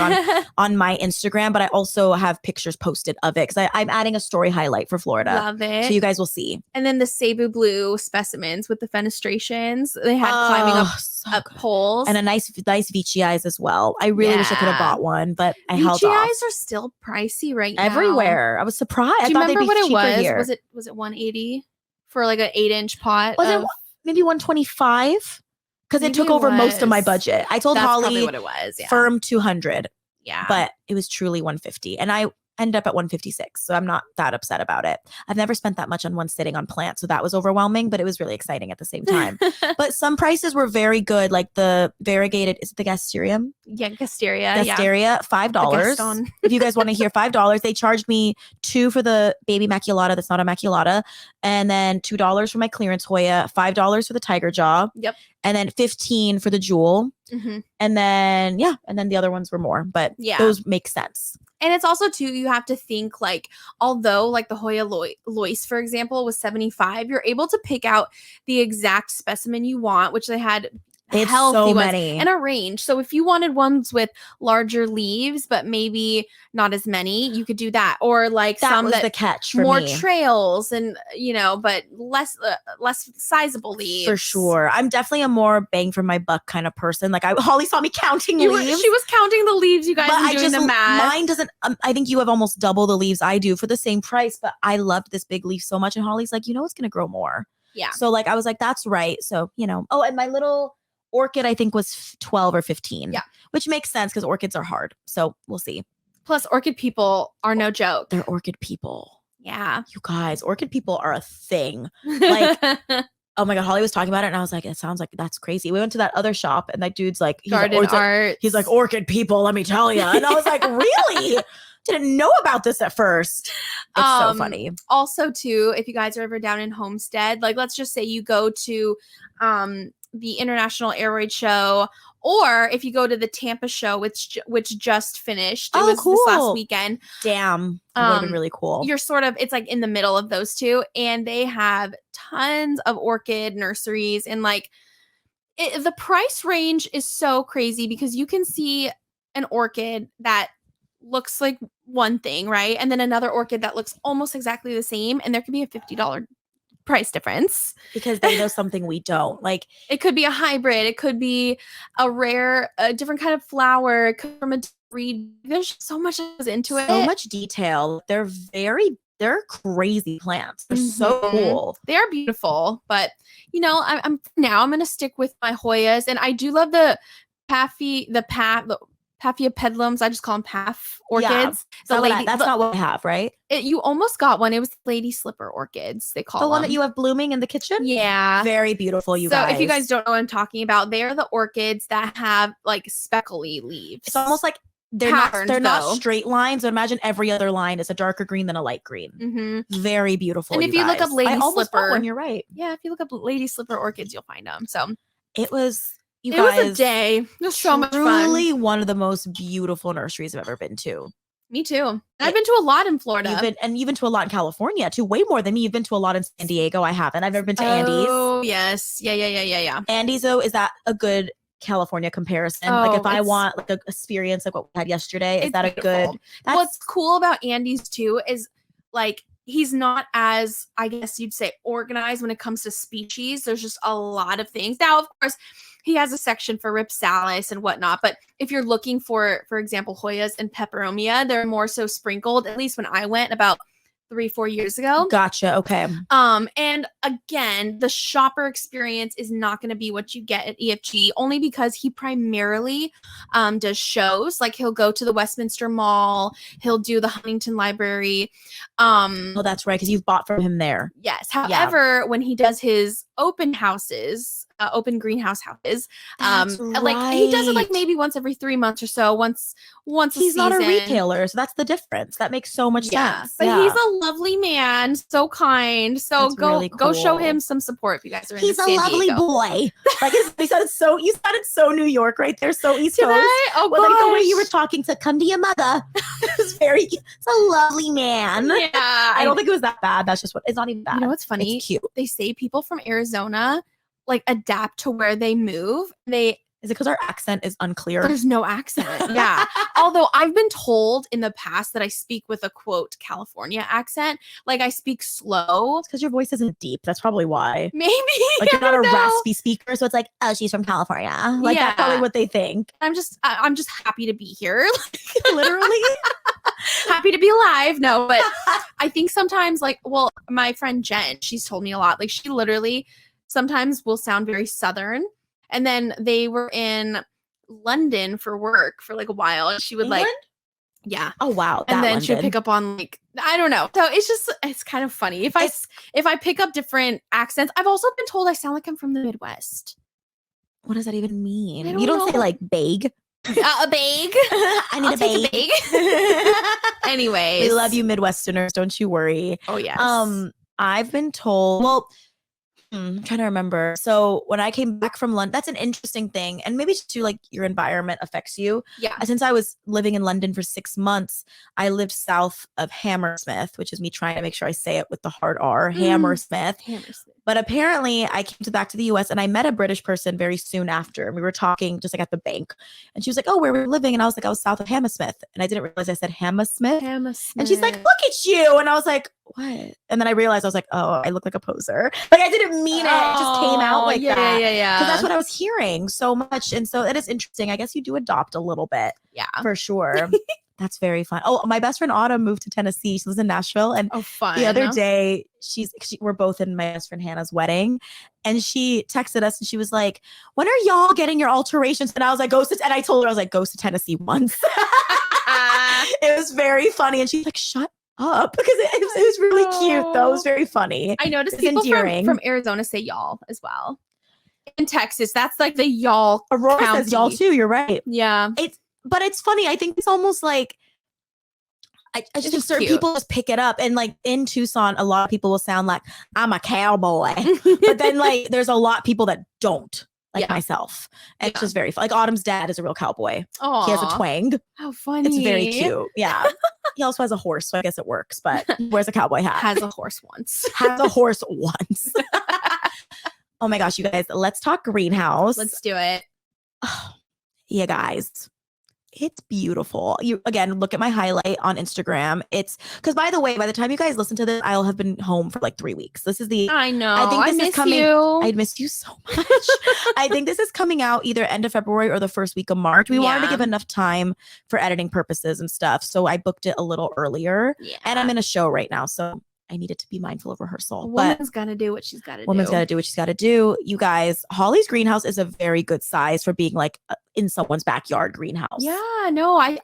on my Instagram, but I also have pictures posted of it because I'm adding a story highlight for Florida. Love it. So you guys will see. And then the Cebu blue specimens with the fenestrations they had climbing up poles. And a nice Vici eyes as well. I really wish I could have bought one, but I held off. Vici eyes are still pricey right now. Everywhere. I was surprised. Do you remember what it was? Here. Was it $180 for like an 8-inch pot? Was it maybe $125? Because it took over most of my budget. I told Holly what it was, firm $200. Yeah. But it was truly $150. And I ended up at $156. So I'm not that upset about it. I've never spent that much on one sitting on plants. So that was overwhelming, but it was really exciting at the same time. But some prices were very good. Like the variegated, is it the Gasterium? Yeah, Gasteria. $5. If you guys want to hear $5, they charged me $2 for the baby maculata. That's not a maculata. And then $2 for my clearance Hoya, $5 for the tiger jaw. Yep. And then $15 for the jewel. And then, and then the other ones were more, but those make sense. And it's also too, you have to think like, although like the Hoya Lois, for example, was $75, you're able to pick out the exact specimen you want, which they had healthy so ones many and a range. So if you wanted ones with larger leaves, but maybe not as many, you could do that. Or like that some was that the catch for more me. Trails and but less sizable leaves. For sure. I'm definitely a more bang for my buck kind of person. Like Holly saw me counting leaves. She was counting the leaves, you guys, but and doing the math. Mine doesn't, I think you have almost double the leaves I do for the same price, but I loved this big leaf so much. And Holly's like, it's going to grow more. Yeah. So like, I was like, that's right. So, oh, and my little orchid, I think was 12 or 15. Yeah. Which makes sense because orchids are hard. So we'll see. Plus orchid people are no joke. They're orchid people. Yeah. You guys, orchid people are a thing. Like, oh my God, Holly was talking about it and I was like, it sounds like that's crazy. We went to that other shop and that dude's like, he's like, orchid people, let me tell you. And I was like, really? Didn't know about this at first. It's so funny. Also too, if you guys are ever down in Homestead, like let's just say you go to the International Aroid Show Or if you go to the Tampa show, which just finished, it was cool. this last weekend. Damn, that would have been really cool. You're sort of, it's like in the middle of those two, and they have tons of orchid nurseries, and like the price range is so crazy because you can see an orchid that looks like one thing, right? And then another orchid that looks almost exactly the same, and there could be a $50 price difference because they know something we don't. Like it could be a hybrid, it could be a different kind of flower, it could be from a breed. There's so much that goes into it. So much detail. They're crazy plants. They're so cool. They are beautiful, but you know, I'm going to stick with my Hoyas, and I do love the Paphiopedilums. I just call them Paf orchids. Yeah. That's not what I have, right? You almost got one. It was lady slipper orchids. They call the one them. that you have blooming in the kitchen. Yeah, very beautiful. So if you guys don't know what I'm talking about, they are the orchids that have like speckly leaves. It's almost like they're not straight lines. So imagine every other line is a darker green than a light green. Mm-hmm. Very beautiful. And if you look up lady slipper, one, you're right. Yeah, if you look up lady slipper orchids, you'll find them. So it was. It was a day. It was so much fun. Truly one of the most beautiful nurseries I've ever been to. Me too. I've been to a lot in Florida. You've been to a lot in California too. Way more than me. You've been to a lot in San Diego. I haven't. I've never been to Andes. Oh, yes. Yeah. Andes, though, is that a good California comparison? Like if I want like an experience like what we had yesterday, is that beautiful. A good? What's cool about Andes too is like he's not as, I guess you'd say, organized when it comes to species. There's just a lot of things. Now, of course, he has a section for Ripsalis and whatnot. But if you're looking for example, Hoyas and Peperomia, they're more so sprinkled, at least when I went about 3-4 years ago. Gotcha. Okay. And again, the shopper experience is not going to be what you get at EFG, only because he primarily does shows. Like he'll go to the Westminster Mall, he'll do the Huntington Library. Oh, that's right, because you've bought from him there. Yes. However, when he does his open houses, open greenhouse houses, like he does it like maybe once every 3 months or so, once a season. He's not a retailer, so that's the difference. That makes so much sense. But he's a lovely man, so kind. So that's go really cool. Go show him some support if you guys are in He's San a lovely Diego. boy. Like you sounded so New York right there, so East Coast. Oh, well, like the way you were talking to come to your mother. It's a lovely man. Yeah. I don't think it was that bad. That's just it's not even bad. You know what's funny? It's cute. They say people from Arizona like adapt to where they move. Is it because our accent is unclear? There's no accent. Yeah. Although I've been told in the past that I speak with a quote California accent. Like I speak slow. It's because your voice isn't deep. That's probably why. Maybe. Like you're not a raspy speaker. So it's like, oh, she's from California. Like that's probably what they think. I'm just happy to be here. Literally. Happy to be alive. No, but I think sometimes my friend Jen, she's told me a lot. Like she literally sometimes will sound very Southern. And then they were in London for work for like a while. And she would England? Yeah. Oh, wow. And then London. she would pick up on I don't know. So it's kind of funny. If I pick up different accents, I've also been told I sound like I'm from the Midwest. What does that even mean? You don't say like bag. A bag. I need a bag. Anyways. We love you Midwesterners. Don't you worry. Oh, yes. I've been told, I'm trying to remember. So when I came back from London, that's an interesting thing. And maybe just too, like your environment affects you. Yeah. Since I was living in London for 6 months, I lived south of Hammersmith, which is me trying to make sure I say it with the hard R, Hammersmith. But apparently I came back to the US and I met a British person very soon after. And we were talking just like at the bank. And she was like, oh, where were we living? And I was like, I was south of Hammersmith. And I didn't realize I said Hammersmith. And she's like, look at you. And I was like, what? And then I realized I was like, oh, I look like a poser. Like I didn't mean it. It just came out like that. Yeah. Because that's what I was hearing so much. And so it is interesting. I guess you do adopt a little bit. Yeah. For sure. That's very fun. Oh, my best friend Autumn moved to Tennessee. She lives in Nashville. And fun. The other day, we're both in my best friend Hannah's wedding. And she texted us and she was like, when are y'all getting your alterations? And I was like, and I told her, I was like, goes to Tennessee once. It was very funny. And she's like, shut up. Because it was really cute though. It was very funny. I noticed people from Arizona say y'all as well. In Texas, that's like the y'all. Aurora county. says y'all too. You're right. Yeah. But it's funny. I think it's almost like I just think certain people just pick it up. And like in Tucson, a lot of people will sound like I'm a cowboy. But then like there's a lot of people that don't. like myself. And it's just very fun. Like Autumn's dad is a real cowboy. Aww. He has a twang. How funny. It's very cute. Yeah. He also has a horse, so I guess it works, but he wears a cowboy hat. Has a horse once. Has a horse once. Oh my gosh, you guys, let's talk greenhouse. Let's do it. Oh, yeah, guys. It's beautiful. You again, look at my highlight on Instagram. It's because, by the way, by the time you guys listen to this, I'll have been home for like 3 weeks. This is the I know. I think this miss is coming. You. I miss you so much. I think this is coming out either end of February or the first week of March. We wanted to give enough time for editing purposes and stuff, so I booked it a little earlier. Yeah. And I'm in a show right now, so I needed to be mindful of rehearsal. Woman's got to do what she's got to do. Woman's got to do what she's got to do. You guys, Holly's greenhouse is a very good size for being like in someone's backyard greenhouse. Yeah, no, I'm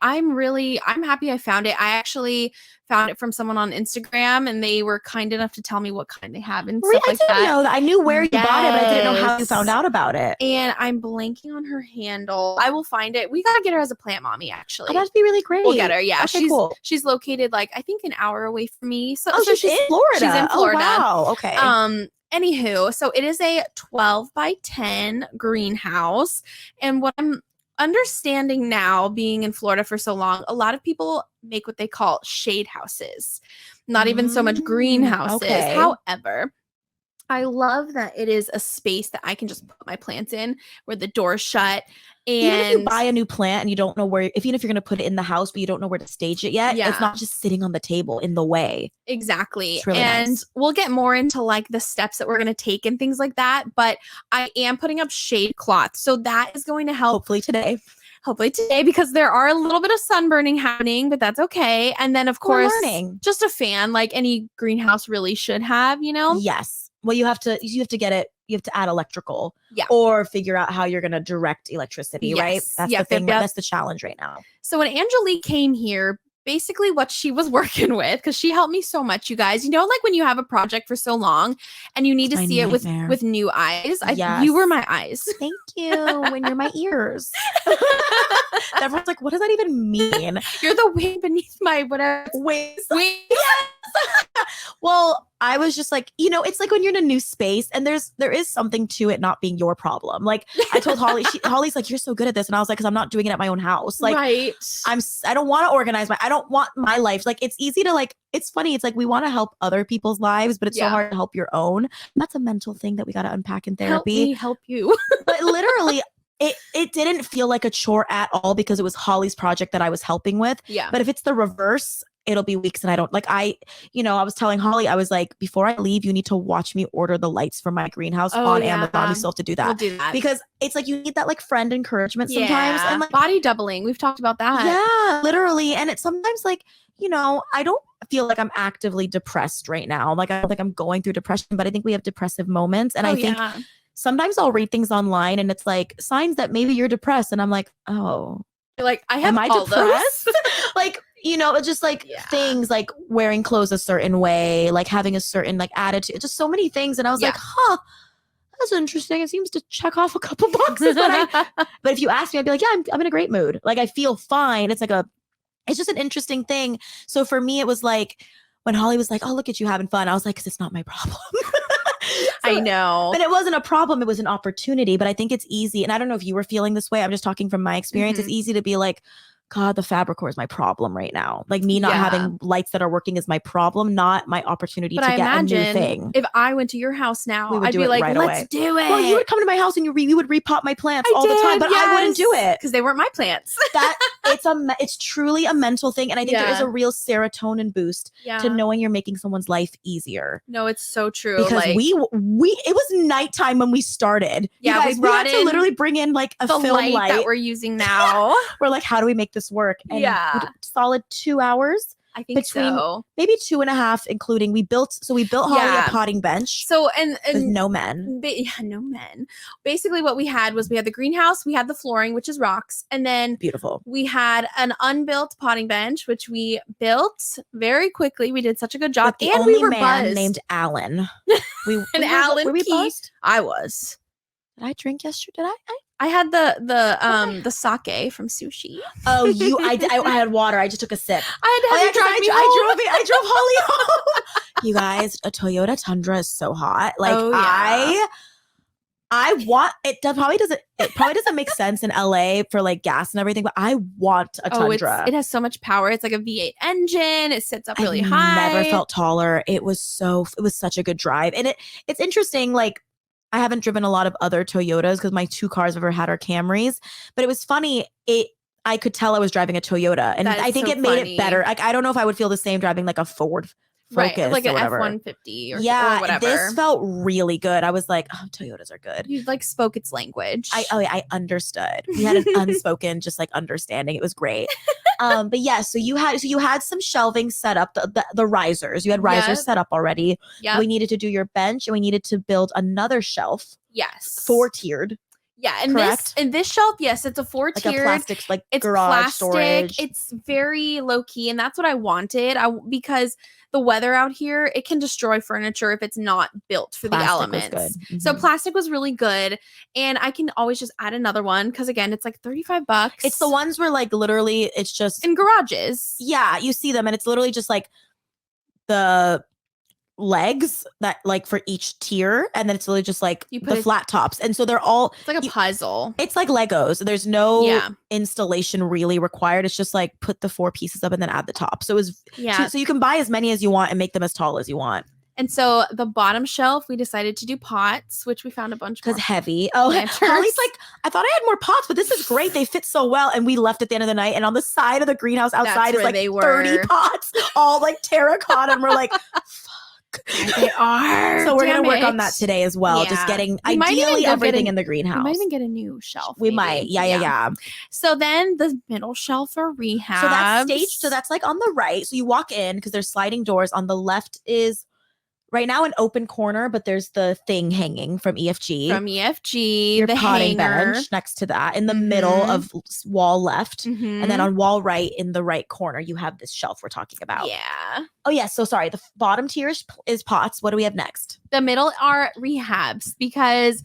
happy I found it. I actually found it from someone on Instagram, and they were kind enough to tell me what kind they have and stuff like that. I didn't know that. I knew where you bought it, but I didn't know how you found out about it. And I'm blanking on her handle. I will find it. We got to get her as a plant mommy, actually. Oh, that'd be really great. We'll get her. Yeah, okay, she's located like I think an hour away from me. So she's in Florida. She's in Florida. Oh, wow. Okay. Anywho, so it is a 12 by 10 greenhouse. And what I'm understanding now, being in Florida for so long, a lot of people make what they call shade houses, not even so much greenhouses. Okay. However, I love that it is a space that I can just put my plants in where the door's shut. And even if you buy a new plant and you don't know where, even if you're going to put it in the house, but you don't know where to stage it yet, it's not just sitting on the table in the way. Exactly. It's really nice. We'll get more into like the steps that we're going to take and things like that. But I am putting up shade cloth. So that is going to help. Hopefully today, because there are a little bit of sunburning happening, but that's okay. And then of course, just a fan like any greenhouse really should have, you know? Yes. Well, you have to get it. You have to add electrical or figure out how you're going to direct electricity, right? That's the thing. That's the challenge right now. So when Angelique came here, basically what she was working with, because she helped me so much, you guys, you know, like when you have a project for so long and you need to see it with new eyes. You were my eyes. Thank you. When you're my ears. Everyone's like, what does that even mean? You're the wind beneath my whatever. Wings. Yes. Well, I was just like, you know, it's like when you're in a new space and there is something to it not being your problem. Like I told Holly, Holly's like, you're so good at this. And I was like, because I'm not doing it at my own house. Like I don't want to organize I don't want my life. Like it's easy to like, it's funny. It's like we want to help other people's lives, but it's so hard to help your own. That's a mental thing that we got to unpack in therapy. Help you. But literally, it didn't feel like a chore at all because it was Holly's project that I was helping with. Yeah. But if it's the reverse, it'll be weeks and I don't like I was telling Holly, I was like, before I leave, you need to watch me order the lights for my greenhouse on Amazon. We still have to do that. We'll do that. Because it's like you need that like friend encouragement sometimes. And like body doubling. We've talked about that. Yeah, literally. And it's sometimes like, you know, I don't feel like I'm actively depressed right now. Like I don't think I'm going through depression, but I think we have depressive moments. And I think sometimes I'll read things online and it's like signs that maybe you're depressed. And I'm like, oh. You're like, am I depressed? Like, you know, it's just like things like wearing clothes a certain way, like having a certain like attitude, just so many things. And I was like, that's interesting. It seems to check off a couple boxes. But if you ask me, I'd be like, yeah, I'm in a great mood. Like I feel fine. It's just an interesting thing. So for me, it was like when Holly was like, oh, look at you having fun. I was like, because it's not my problem. I know. But it wasn't a problem. It was an opportunity. But I think it's easy. And I don't know if you were feeling this way. I'm just talking from my experience. It's easy to be like, God, the fabric core is my problem right now. Like me not having lights that are working is my problem, not my opportunity to get a new thing. If I went to your house now, I'd be like, let's do it. Well, you would come to my house and you would repot my plants all the time, but I wouldn't do it. Because they weren't my plants. It's truly a mental thing. And I think there is a real serotonin boost to knowing you're making someone's life easier. No, it's so true. Because it was nighttime when we started. Yeah, we had to literally bring in like a film light that we're using now. We're like, how do we make this work? And solid 2 hours. I think so. Maybe 2.5, including we built Holly a potting bench. So and with no men. No men. Basically what we had was we had the greenhouse, we had the flooring, which is rocks, and then beautiful. We had an unbuilt potting bench, which we built very quickly. We did such a good job. And we were buzzed. Named Alan. Alan. Were we buzzed? I was. Did I drink yesterday? I had the sake from sushi. Oh, I had water. I just took a sip. I drove Holly home. You guys, a Toyota Tundra is so hot. Like I want it. It probably doesn't make sense in LA for like gas and everything, but I want a Tundra. It has so much power. It's like a V8 engine. It sits up really high. Never felt taller. It was such a good drive, and it's interesting. Like I haven't driven a lot of other Toyotas because my 2 cars I've ever had are Camrys, but it was funny. I could tell I was driving a Toyota, and I think it made it better. Like I don't know if I would feel the same driving like a Ford Focus, like an F-150 or whatever. This felt really good. I was like, oh, Toyotas are good. You like spoke its language. I understood. We had an unspoken, just like understanding. It was great. But yeah, so you had some shelving set up, the risers. You had risers set up already. Yeah. We needed to do your bench, and we needed to build another shelf. Yes. 4-tiered. Yeah, and this shelf, yes, it's a 4-tiered. Like a plastic, like it's garage plastic, storage. It's very low key, and that's what I wanted. Because the weather out here, it can destroy furniture if it's not built for the elements. Was good. Mm-hmm. So plastic was really good, and I can always just add another one because again, it's like $35. It's the ones where like literally it's just in garages. Yeah, you see them, and it's literally just like the legs that like for each tier, and then it's literally just like the flat tops, and so they're all it's like a puzzle. It's like Legos. There's no installation really required. It's just like put the 4 pieces up and then add the top. So it was so you can buy as many as you want and make them as tall as you want. And so the bottom shelf, we decided to do pots, which we found a bunch because heavy. Holly's like, I thought I had more pots, but this is great. They fit so well. And we left at the end of the night, and on the side of the greenhouse outside is like 30 pots, all like terracotta, and we're like, they are. So we're going to work on that today as well. Yeah. Just getting ideally everything in the greenhouse. We might even get a new shelf. We might. Yeah. So then the middle shelf for rehab. So that's staged. So that's like on the right. So you walk in because there's sliding doors. On the left is right now an open corner, but there's the thing hanging from EFG. Your the potting bench next to that. In the middle of wall left. And then on wall right in the right corner, you have this shelf we're talking about. Yeah. Oh, yeah. So sorry. The bottom tier is pots. What do we have next? The middle are rehabs because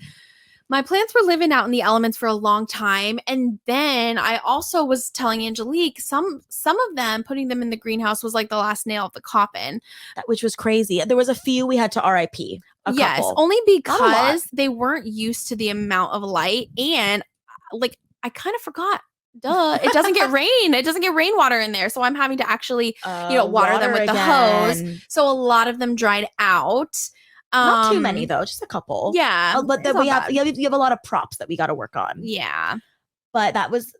my plants were living out in the elements for a long time. And then I also was telling Angelique, some of them, putting them in the greenhouse was like the last nail of the coffin. Which was crazy. There was a few we had to RIP. Yes, only because they weren't used to the amount of light. And like, I kind of forgot. Duh. It doesn't get rain. It doesn't get rainwater in there. So I'm having to actually, water them with the hose. So a lot of them dried out. Not too many though, just a couple. Yeah, but then we have a lot of props that we got to work on. Yeah, but that was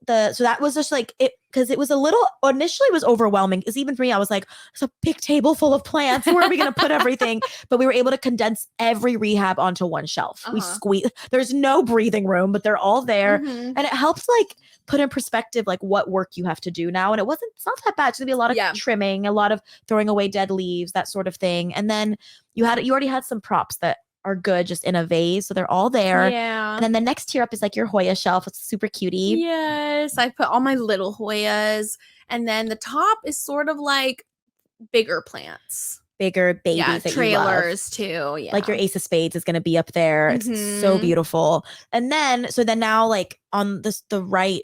just like it because it was a little initially it was overwhelming. Because even for me, I was like, it's a big table full of plants. Where are we going to put everything? But we were able to condense every rehab onto one shelf. We squeeze. There's no breathing room, but they're all there, and it helps like put in perspective like what work you have to do now. And it's not that bad. It's gonna be a lot of trimming, a lot of throwing away dead leaves, that sort of thing. And then you already had some props that are good just in a vase, so they're all there. Yeah. And then the next tier up is like your Hoya shelf. It's super cutie. Yes, I put all my little Hoyas, and then the top is sort of like bigger plants. Bigger babies that trailers you love. Too. Yeah. Like your Ace of Spades is going to be up there. It's so beautiful. And then now like on the right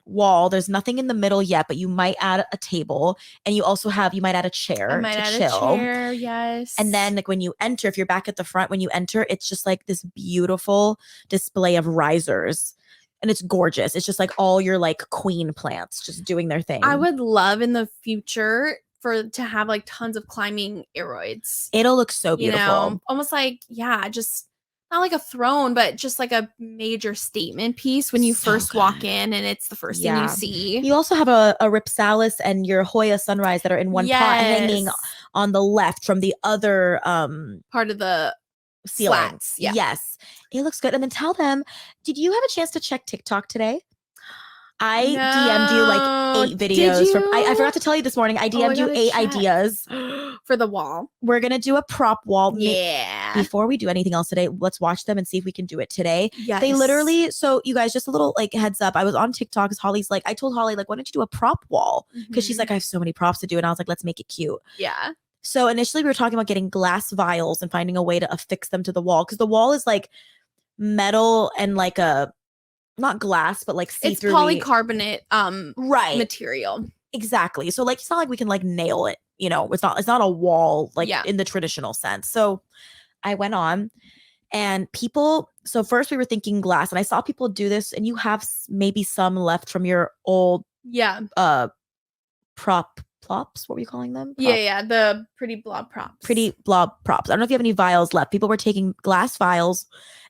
wall, there's nothing in the middle yet, but you might add a table, and you might add a chair to chill. Yes. And then like when you enter, if you're back at the front, when you enter, it's just like this beautiful display of risers. And it's gorgeous. It's just like all your like queen plants just doing their thing. I would love in the future to have like tons of climbing aeroids. It'll look so beautiful. Almost like, just not like a throne, but just like a major statement piece when you first walk in, and it's the first thing you see. You also have a Ripsalis and your Hoya sunrise that are in one pot hanging on the left from the other part of the ceiling. Slats. Yeah. Yes. It looks good. And then tell them, did you have a chance to check TikTok today? I DM'd you like 8 videos from I forgot to tell you this morning. I DM'd you 8 ideas for the wall. We're gonna do a prop wall. Yeah. Before we do anything else today, let's watch them and see if we can do it today. Yes. They literally, so you guys, just a little like heads up. I was on TikTok because Holly's like, I told Holly, like, why don't you do a prop wall? Because she's like, I have so many props to do. And I was like, let's make it cute. Yeah. So initially we were talking about getting glass vials and finding a way to affix them to the wall. Because the wall is like metal and like not glass, but like see-through. It's polycarbonate material. Exactly. So like it's not like we can like nail it, it's not a wall like in the traditional sense. So I went on And people, so first we were thinking glass, and I saw people do this, and you have maybe some left from your old plops. What were you calling them? The pretty blob props. Pretty blob props. I don't know if you have any vials left. People were taking glass vials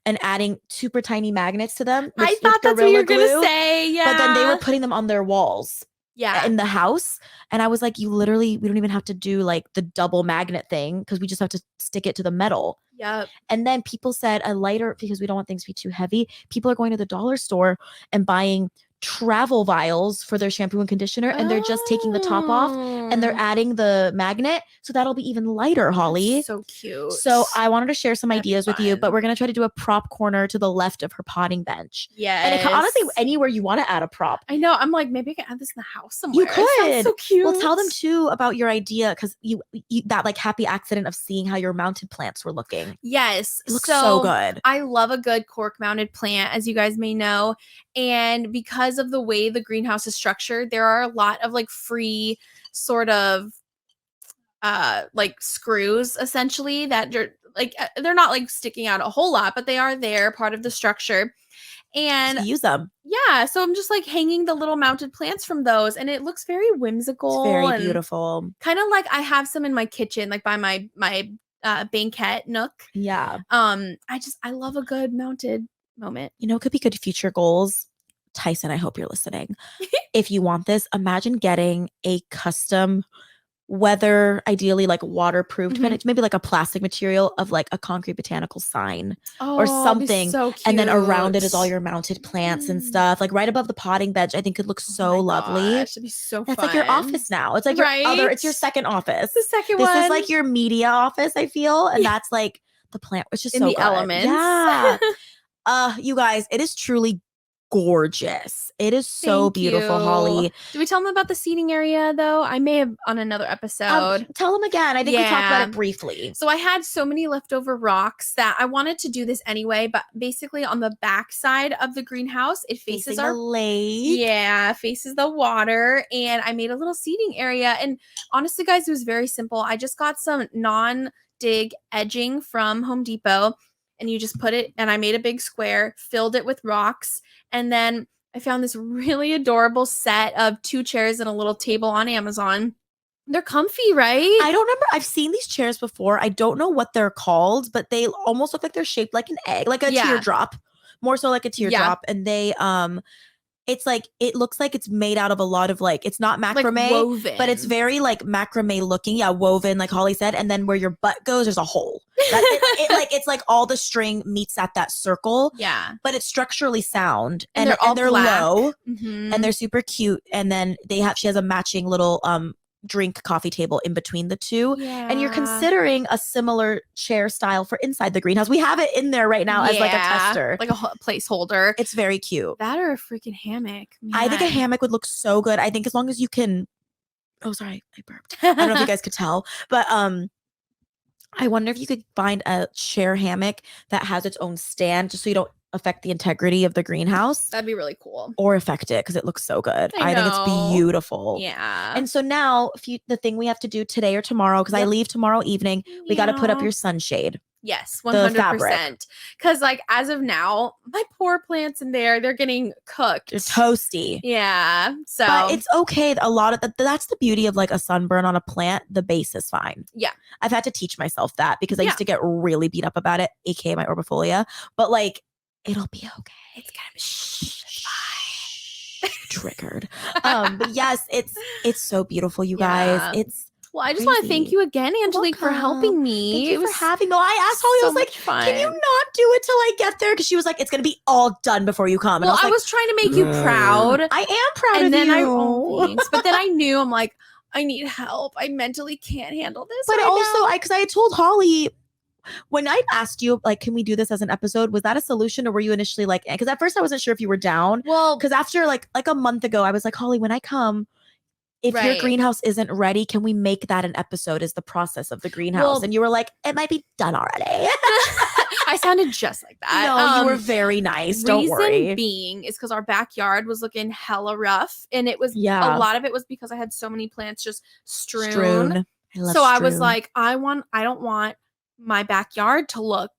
and adding super tiny magnets to them. I thought that's what you were gonna say. Yeah. But then they were putting them on their walls. Yeah. In the house. And I was like, we don't even have to do like the double magnet thing because we just have to stick it to the metal. Yep. And then people said a lighter, because we don't want things to be too heavy. People are going to the dollar store and buying travel vials for their shampoo and conditioner, and they're just taking the top off and they're adding the magnet, so that'll be even lighter, Holly. That's so cute. So I wanted to share some ideas with you, but we're gonna try to do a prop corner to the left of her potting bench. Yeah, and it can, honestly, anywhere you want to add a prop. I know. I'm like, maybe I can add this in the house somewhere. You could. It sounds so cute. Well, tell them too about your idea, because you that like happy accident of seeing how your mounted plants were looking. Yes, it looks so good. I love a good cork mounted plant, as you guys may know. And because of the way the greenhouse is structured, there are a lot of like free sort of like screws essentially that are like, they're not like sticking out a whole lot, but they are there, part of the structure. And use them. Yeah. So I'm just like hanging the little mounted plants from those, and it looks very whimsical. It's very beautiful. Kind of like I have some in my kitchen, like by my banquette nook. Yeah. I love a good mounted moment. You know, it could be good future goals. Tyson, I hope you're listening. If you want this, imagine getting a custom weather, ideally like waterproof, maybe like a plastic material of like a concrete botanical sign or something. So cute. And then around it is all your mounted plants and stuff. Like right above the potting bench, I think could look so lovely. Gosh, that'd be so That's fun. like your office now. It's like it's your second office. The second one. This is like your media office, I feel. And that's like the plant, which is so the good. Elements. Yeah. You guys, it is truly gorgeous. It is so beautiful, Holly. Did we tell them about the seating area though? I may have on another episode. Tell them again. I think we talked about it briefly. So I had so many leftover rocks that I wanted to do this anyway, but basically on the back side of the greenhouse, it faces our lake. Yeah, faces the water, and I made a little seating area. And honestly, guys, it was very simple. I just got some non-dig edging from Home Depot. And you just put it, and I made a big square, filled it with rocks. And then I found this really adorable set of 2 chairs and a little table on Amazon. They're comfy, right? I don't remember. I've seen these chairs before. I don't know what they're called, but they almost look like they're shaped like an egg, like a teardrop, more so like a teardrop. And they, it's like, it looks like it's made out of a lot of like, it's not macrame, like woven, but it's very like macrame looking. Yeah, woven, like Holly said. And then where your butt goes, there's a hole. It's like all the string meets at that circle. Yeah. But it's structurally sound. And they're low. And they're super cute. And then she has a matching little drink coffee table in between the two. Yeah. And you're considering a similar chair style for inside the greenhouse. We have it in there right now as like a tester. Like a placeholder. It's very cute. That or a freaking hammock. Man. I think a hammock would look so good. I think as long as you can. Oh, sorry, I burped. I don't know if you guys could tell, but I wonder if you could find a chair hammock that has its own stand, just so you don't affect the integrity of the greenhouse. That'd be really cool. Or affect it, because it looks so good. I think it's beautiful. Yeah. And so now, the thing we have to do today or tomorrow, because I leave tomorrow evening, we got to put up your sunshade. Yes, 100%. Because like as of now, my poor plants in there, they're getting cooked. They're toasty. Yeah. So, but it's okay. A lot of that's the beauty of like a sunburn on a plant. The base is fine. Yeah. I've had to teach myself that, because I used to get really beat up about it, aka my orbifolia. But like, it'll be okay. It's gonna be triggered. But yes, it's so beautiful, you guys. It's well, I just want to thank you again, Angelique, for helping me. Thank you for having me. I asked Holly, I was like, can you not do it till I get there? Because she was like, it's going to be all done before you come. And I was trying to make you proud. I am proud of you. And then thanks. But then I knew, I'm like, I need help. I mentally can't handle this. But also, because I told Holly, when I asked you, like, can we do this as an episode? Was that a solution, or were you initially like, because at first I wasn't sure if you were down. Well, because after like a month ago, I was like, Holly, when I come, if your greenhouse isn't ready, can we make that an episode as the process of the greenhouse? And you were like, it might be done already. I sounded just like that. No, you were very nice. Don't worry. Reason being is because our backyard was looking hella rough. And it was, a lot of it was because I had so many plants just strewn. I love so I was like, I don't want my backyard to look,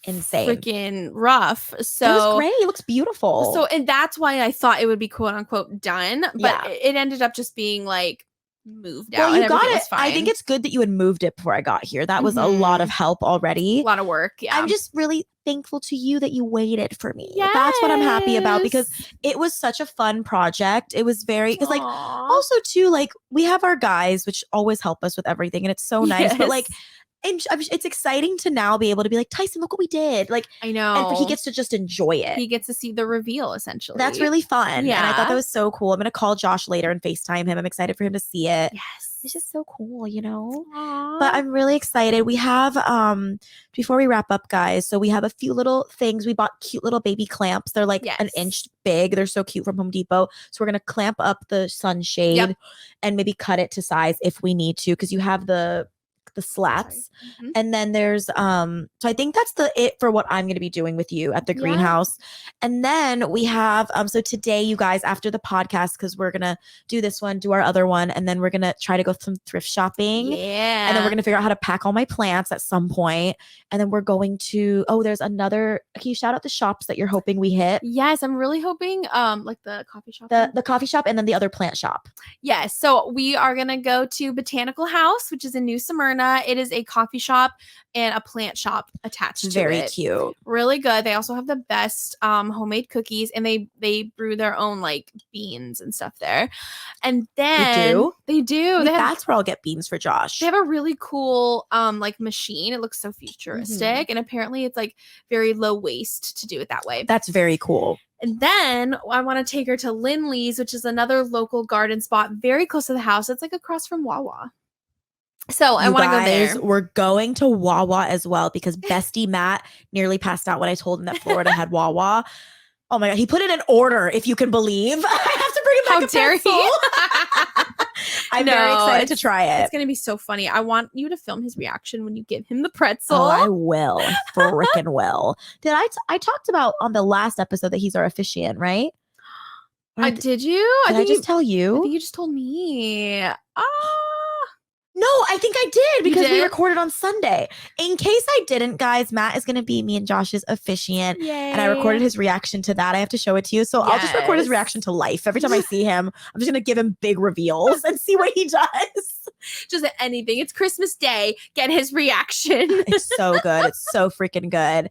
insane, freaking rough. So it was great. It looks beautiful. So, and that's why I thought it would be quote unquote done, but it ended up just being like moved out. Well, you got it. I think it's good that you had moved it before I got here. That was a lot of help already. A lot of work. Yeah. I'm just really thankful to you that you waited for me. Yes. That's what I'm happy about, because it was such a fun project. It was very, because like also too, like we have our guys, which always help us with everything. And it's so nice, but like, and it's exciting to now be able to be like, Tyson, look what we did. Like, I know. And he gets to just enjoy it. He gets to see the reveal, essentially. That's really fun. Yeah. And I thought that was so cool. I'm going to call Josh later and FaceTime him. I'm excited for him to see it. Yes. It's just so cool, you know? Aww. But I'm really excited. We have, before we wrap up, guys, so we have a few little things. We bought cute little baby clamps. They're like an inch big. They're so cute from Home Depot. So we're going to clamp up the sunshade and maybe cut it to size if we need to, because you have the slats. And then there's so I think that's it for what I'm going to be doing with you at the greenhouse. And then we have so today, you guys, after the podcast, because we're gonna do this one, do our other one, and then we're gonna try to go some thrift shopping, and then we're gonna figure out how to pack all my plants at some point, and then we're going to there's another, can you shout out the shops that you're hoping we hit? Yes, I'm really hoping like the coffee shop, the coffee shop, and then the other plant shop. Yes, so we are gonna go to Botanical House, which is in New Smyrna. It is a coffee shop and a plant shop attached to it. Very cute. Really good. They also have the best homemade cookies, and they brew their own like beans and stuff there. And then they do. That's where I'll get beans for Josh. They have a really cool like machine. It looks so futuristic, and apparently it's like very low waste to do it that way. That's very cool. And then I want to take her to Lindley's, which is another local garden spot very close to the house. It's like across from Wawa. So I want to go there. We're going to Wawa as well, because Bestie Matt nearly passed out when I told him that Florida had Wawa. Oh my God. He put in an order, if you can believe. I have to bring him back. How dare he? I'm very excited to try it. It's going to be so funny. I want you to film his reaction when you give him the pretzel. Oh, I will. Frickin' will. Did I talked about on the last episode that he's our officiant, right? Did you? Did I just tell you? I think you just told me. No, I think I did, because we recorded on Sunday. In case I didn't, guys, Matt is going to be me and Josh's officiant. Yay. And I recorded his reaction to that. I have to show it to you. So I'll just record his reaction to life. Every time I see him, I'm just going to give him big reveals and see what he does. Just anything. It's Christmas Day. Get his reaction. It's so good. It's so freaking good.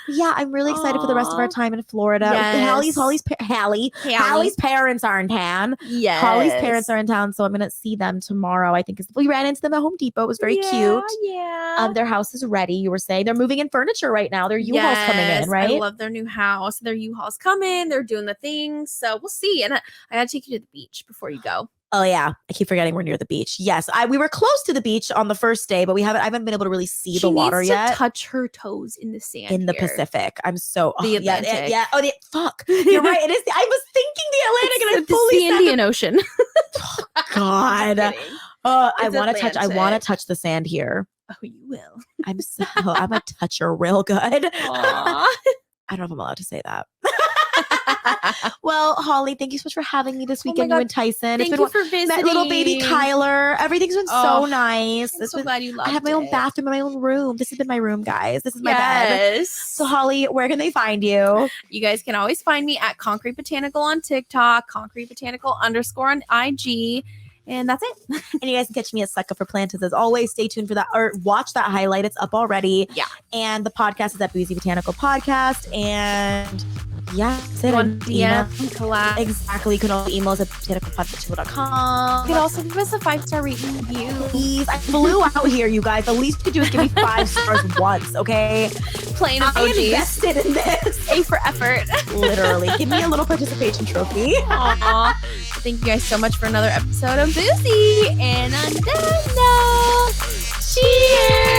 Yeah, I'm really excited for the rest of our time in Florida. Yes. Hallie's parents are in town. Yes. Hallie's parents are in town, so I'm going to see them tomorrow. I think we ran into them at Home Depot. It was very cute. Yeah. Their house is ready. You were saying they're moving in furniture right now. Their U-Haul's coming in, right? I love their new house. Their U-Haul's coming. They're doing the things. So we'll see. And I got to take you to the beach before you go. Oh yeah, I keep forgetting we're near the beach. Yes, we were close to the beach on the first day, but I haven't been able to really see the water yet. She needs to touch her toes in the sand in the Pacific. I'm so Atlantic. Yeah. Oh, fuck. You're right. It is. I was thinking the Atlantic, and I fully the Indian Ocean. Oh, God. I want to touch. I want to touch the sand here. Oh, you will. I'm a toucher real good. Aww. I don't know if I'm allowed to say that. Well, Holly, thank you so much for having me this weekend. You and Tyson. Thank you for visiting. That little baby Kyler. Everything's been so nice. I'm so glad you loved it. I have my own bathroom and my own room. This has been my room, guys. This is my bed. So, Holly, where can they find you? You guys can always find me at Concrete Botanical on TikTok, Concrete Botanical _ on IG. And that's it. And you guys can catch me at Sucker for Plantas. As always, stay tuned for that, or watch that highlight. It's up already. Yeah. And the podcast is at Boozy Botanical Podcast. And yeah, that's it. Collab. Exactly. You can also email us at botanicalpodcast@gmail.com. You can also give us a 5-star rating review. Please. I flew out here, you guys. The least you could do is give me 5 stars once, okay? Plain emojis. I invested in this. A for effort. Literally. Give me a little participation trophy. Aww. Thank you guys so much for another episode of Boozy. And until now, cheers.